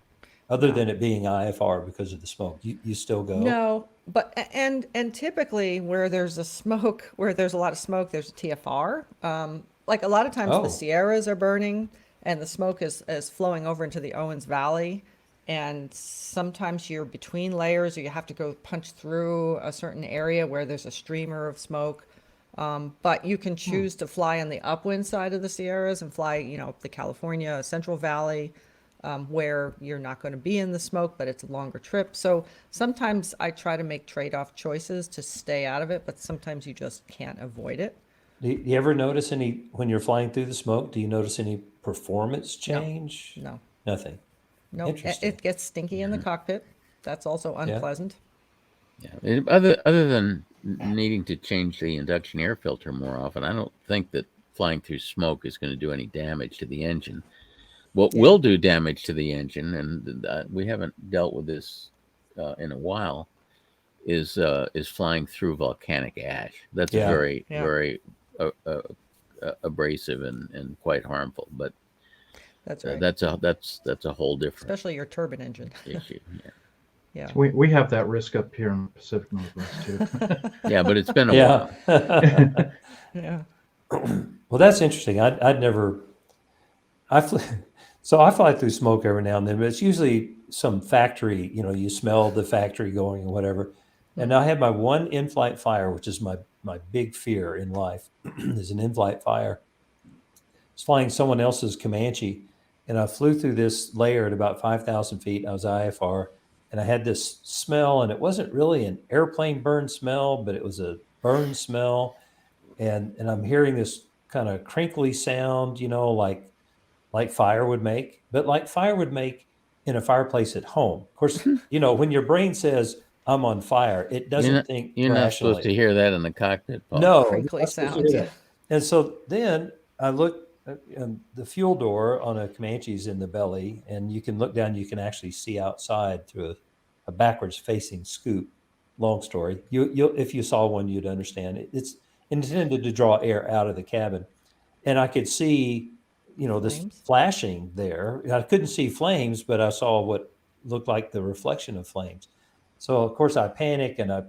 other than it being IFR because of the smoke? You still go? No, but and typically where there's where there's a lot of smoke, there's a TFR. Like a lot of times Oh. the Sierras are burning and the smoke is flowing over into the Owens Valley. And sometimes you're between layers or you have to go punch through a certain area where there's a streamer of smoke. But you can choose to fly on the upwind side of the Sierras and fly, you know, up the California Central Valley, where you're not going to be in the smoke, but it's a longer trip. So sometimes I try to make trade-off choices to stay out of it, but sometimes you just can't avoid it. Do you ever notice any, when you're flying through the smoke, do you notice any performance change? No, Nothing. no, Interesting. it gets stinky in the cockpit. That's also unpleasant. Yeah. Other than needing to change the induction air filter more often, I don't think that flying through smoke is going to do any damage to the engine. What will do damage to the engine, and we haven't dealt with this in a while, is flying through volcanic ash. That's Yeah. very Yeah. very abrasive and quite harmful. But That's right. that's a whole different Especially your turbine engine. issue. Yeah. Yeah. We have that risk up here in the Pacific Northwest too. Yeah, but it's been a while. Yeah. Yeah. Well, that's interesting. I'd never. So I fly through smoke every now and then, but it's usually some factory. You know, you smell the factory going or whatever. And I had my one in-flight fire, which is my big fear in life, is an in-flight fire. I was flying someone else's Comanche, and I flew through this layer at about 5,000 feet. I was IFR, and I had this smell, and it wasn't really an airplane burn smell, but it was a burn smell. And I'm hearing this kind of crinkly sound, you know, like fire would make, but like fire would make in a fireplace at home. Of course, you know, when your brain says I'm on fire, it doesn't think You're not rationally. supposed to hear that in the cockpit, Paul. No, Crinkly you're not supposed to sounds. hear that. And so then I look at the fuel door on a Comanche's in the belly, and you can look down, you can actually see outside through a backwards facing scoop. Long story. You if you saw one, you'd understand it. It's intended to draw air out of the cabin. And I could see, you know, this Flames? flashing there. I couldn't see flames, but I saw what looked like the reflection of flames. So of course I panic and I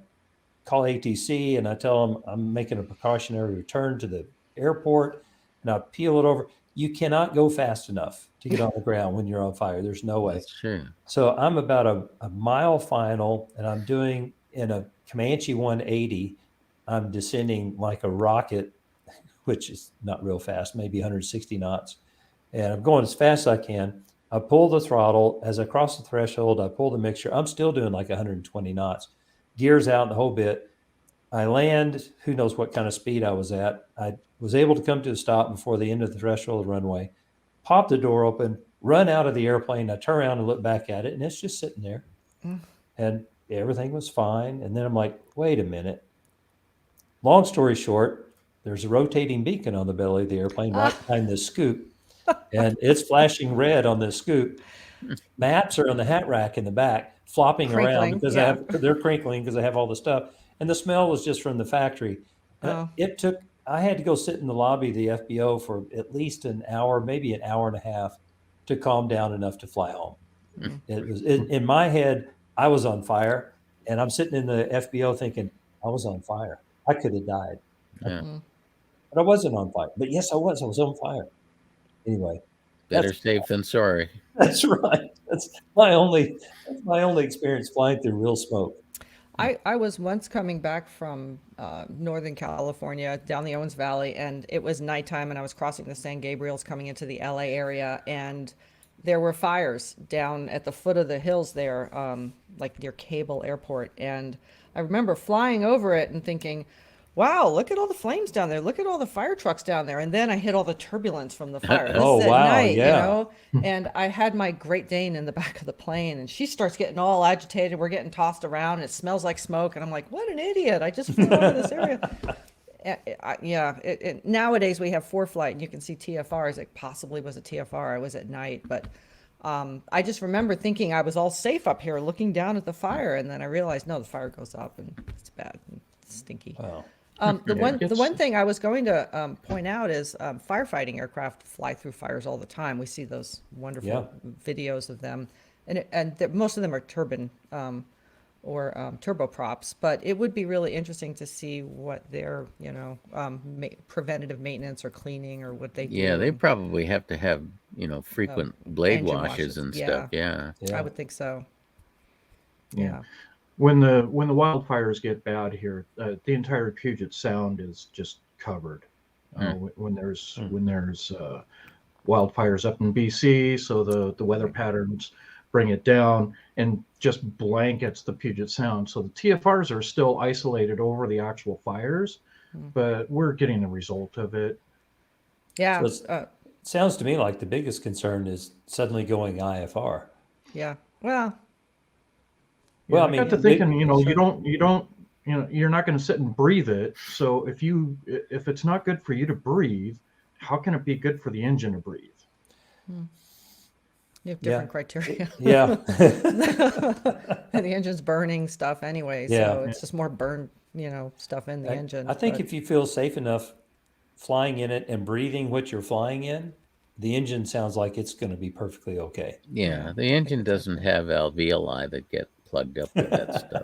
call ATC and I tell them I'm making a precautionary return to the airport, and I peel it over. You cannot go fast enough to get on the ground when you're on fire. There's no way. That's true. So I'm about a mile final, and I'm doing in a Comanche 180. I'm descending like a rocket, which is not real fast, maybe 160 knots. And I'm going as fast as I can. I pull the throttle. As I cross the threshold, I pull the mixture. I'm still doing like 120 knots. Gears out the whole bit. I land, who knows what kind of speed I was at. I was able to come to a stop before the end of the threshold of the runway, pop the door open, run out of the airplane. I turn around and look back at it, and it's just sitting there. And everything was fine. And then I'm like, wait a minute. Long story short, there's a rotating beacon on the belly of the airplane right behind this scoop, and it's flashing red on this scoop. Maps are on the hat rack in the back, flopping around because they're crinkling because I have all the stuff. And the smell was just from the factory. I had to go sit in the lobby of the FBO for at least an hour, maybe an hour and a half, to calm down enough to fly home. It was in my head, I was on fire, and I'm sitting in the FBO thinking, I was on fire. I could have died. Yeah. But I wasn't on fire. But yes, I was. I was on fire. Anyway. Better safe than sorry. That's right. That's my only experience flying through real smoke. I was once coming back from Northern California down the Owens Valley, and it was nighttime, and I was crossing the San Gabriels coming into the LA area, and there were fires down at the foot of the hills there, like near Cable Airport. And I remember flying over it and thinking, wow, look at all the flames down there. Look at all the fire trucks down there. And then I hit all the turbulence from the fire. This is at night, you know? And I had my Great Dane in the back of the plane, and she starts getting all agitated. We're getting tossed around, and it smells like smoke. And I'm like, what an idiot. I just flew over this area. Nowadays we have ForeFlight, and you can see TFRs. It possibly was a TFR. I was at night, but I just remember thinking I was all safe up here looking down at the fire. And then I realized, no, the fire goes up, and it's bad and stinky. Wow. The one thing I was going to point out is firefighting aircraft fly through fires all the time. We see those wonderful videos of them, and most of them are turbine or turboprops. But it would be really interesting to see what their preventative maintenance or cleaning or what they do. Yeah, they probably have to have frequent blade washes and stuff. Yeah, I would think so. Yeah. When the wildfires get bad here, the entire Puget Sound is just covered. When there's wildfires up in BC, so the weather patterns bring it down and just blankets the Puget Sound. So the TFRs are still isolated over the actual fires, but we're getting the result of it. Yeah. So sounds to me like the biggest concern is suddenly going IFR. Yeah. Well, I got to thinking, you're not going to sit and breathe it. So if it's not good for you to breathe, how can it be good for the engine to breathe? You have different criteria. Yeah. And the engine's burning stuff anyway, so it's just more burn, stuff in the engine. I think if you feel safe enough flying in it and breathing what you're flying in, the engine sounds like it's going to be perfectly okay. Yeah, the engine doesn't have alveoli that get plugged up with that stuff.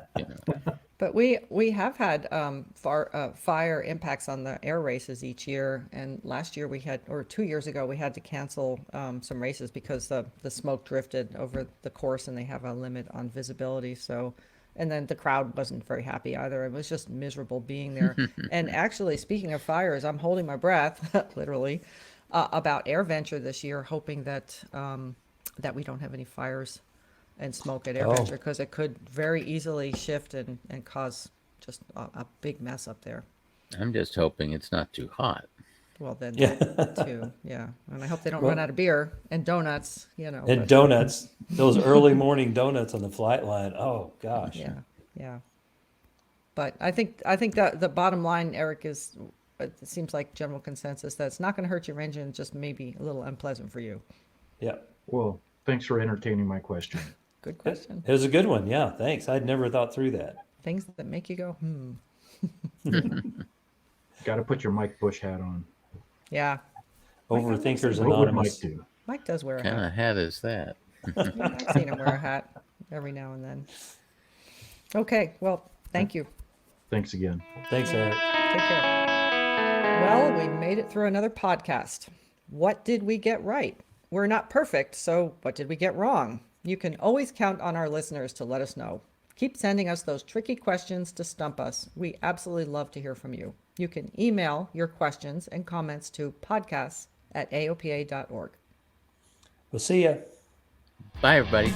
But we have had fire impacts on the air races each year, and last year or 2 years ago we had to cancel some races because the smoke drifted over the course, and they have a limit on visibility. So, and then the crowd wasn't very happy either. It was just miserable being there. And actually, speaking of fires, I'm holding my breath, literally, about AirVenture this year, hoping that that we don't have any fires and smoke at AirVenture, because it could very easily shift and cause just a big mess up there. I'm just hoping it's not too hot. Well, then that too, yeah. And I hope they don't run out of beer and donuts, And donuts, those early morning donuts on the flight line. Oh gosh. Yeah. But I think that the bottom line, Erik, is it seems like general consensus that it's not going to hurt your engine, just maybe a little unpleasant for you. Yeah. Well, thanks for entertaining my question. Good question. It was a good one. Yeah, thanks. I'd never thought through that. Things that make you go, Got to put your Mike Bush hat on. Yeah. Overthinkers What would Mike Anonymous. do? Mike does wear a hat. What kind of hat is that? I've seen him wear a hat every now and then. Okay, well, thank you. Thanks again. Thanks, Erik. Take care. Well, we made it through another podcast. What did we get right? We're not perfect, so what did we get wrong? You can always count on our listeners to let us know. Keep sending us those tricky questions to stump us. We absolutely love to hear from you. You can email your questions and comments to podcasts@aopa.org. We'll see ya. Bye, everybody.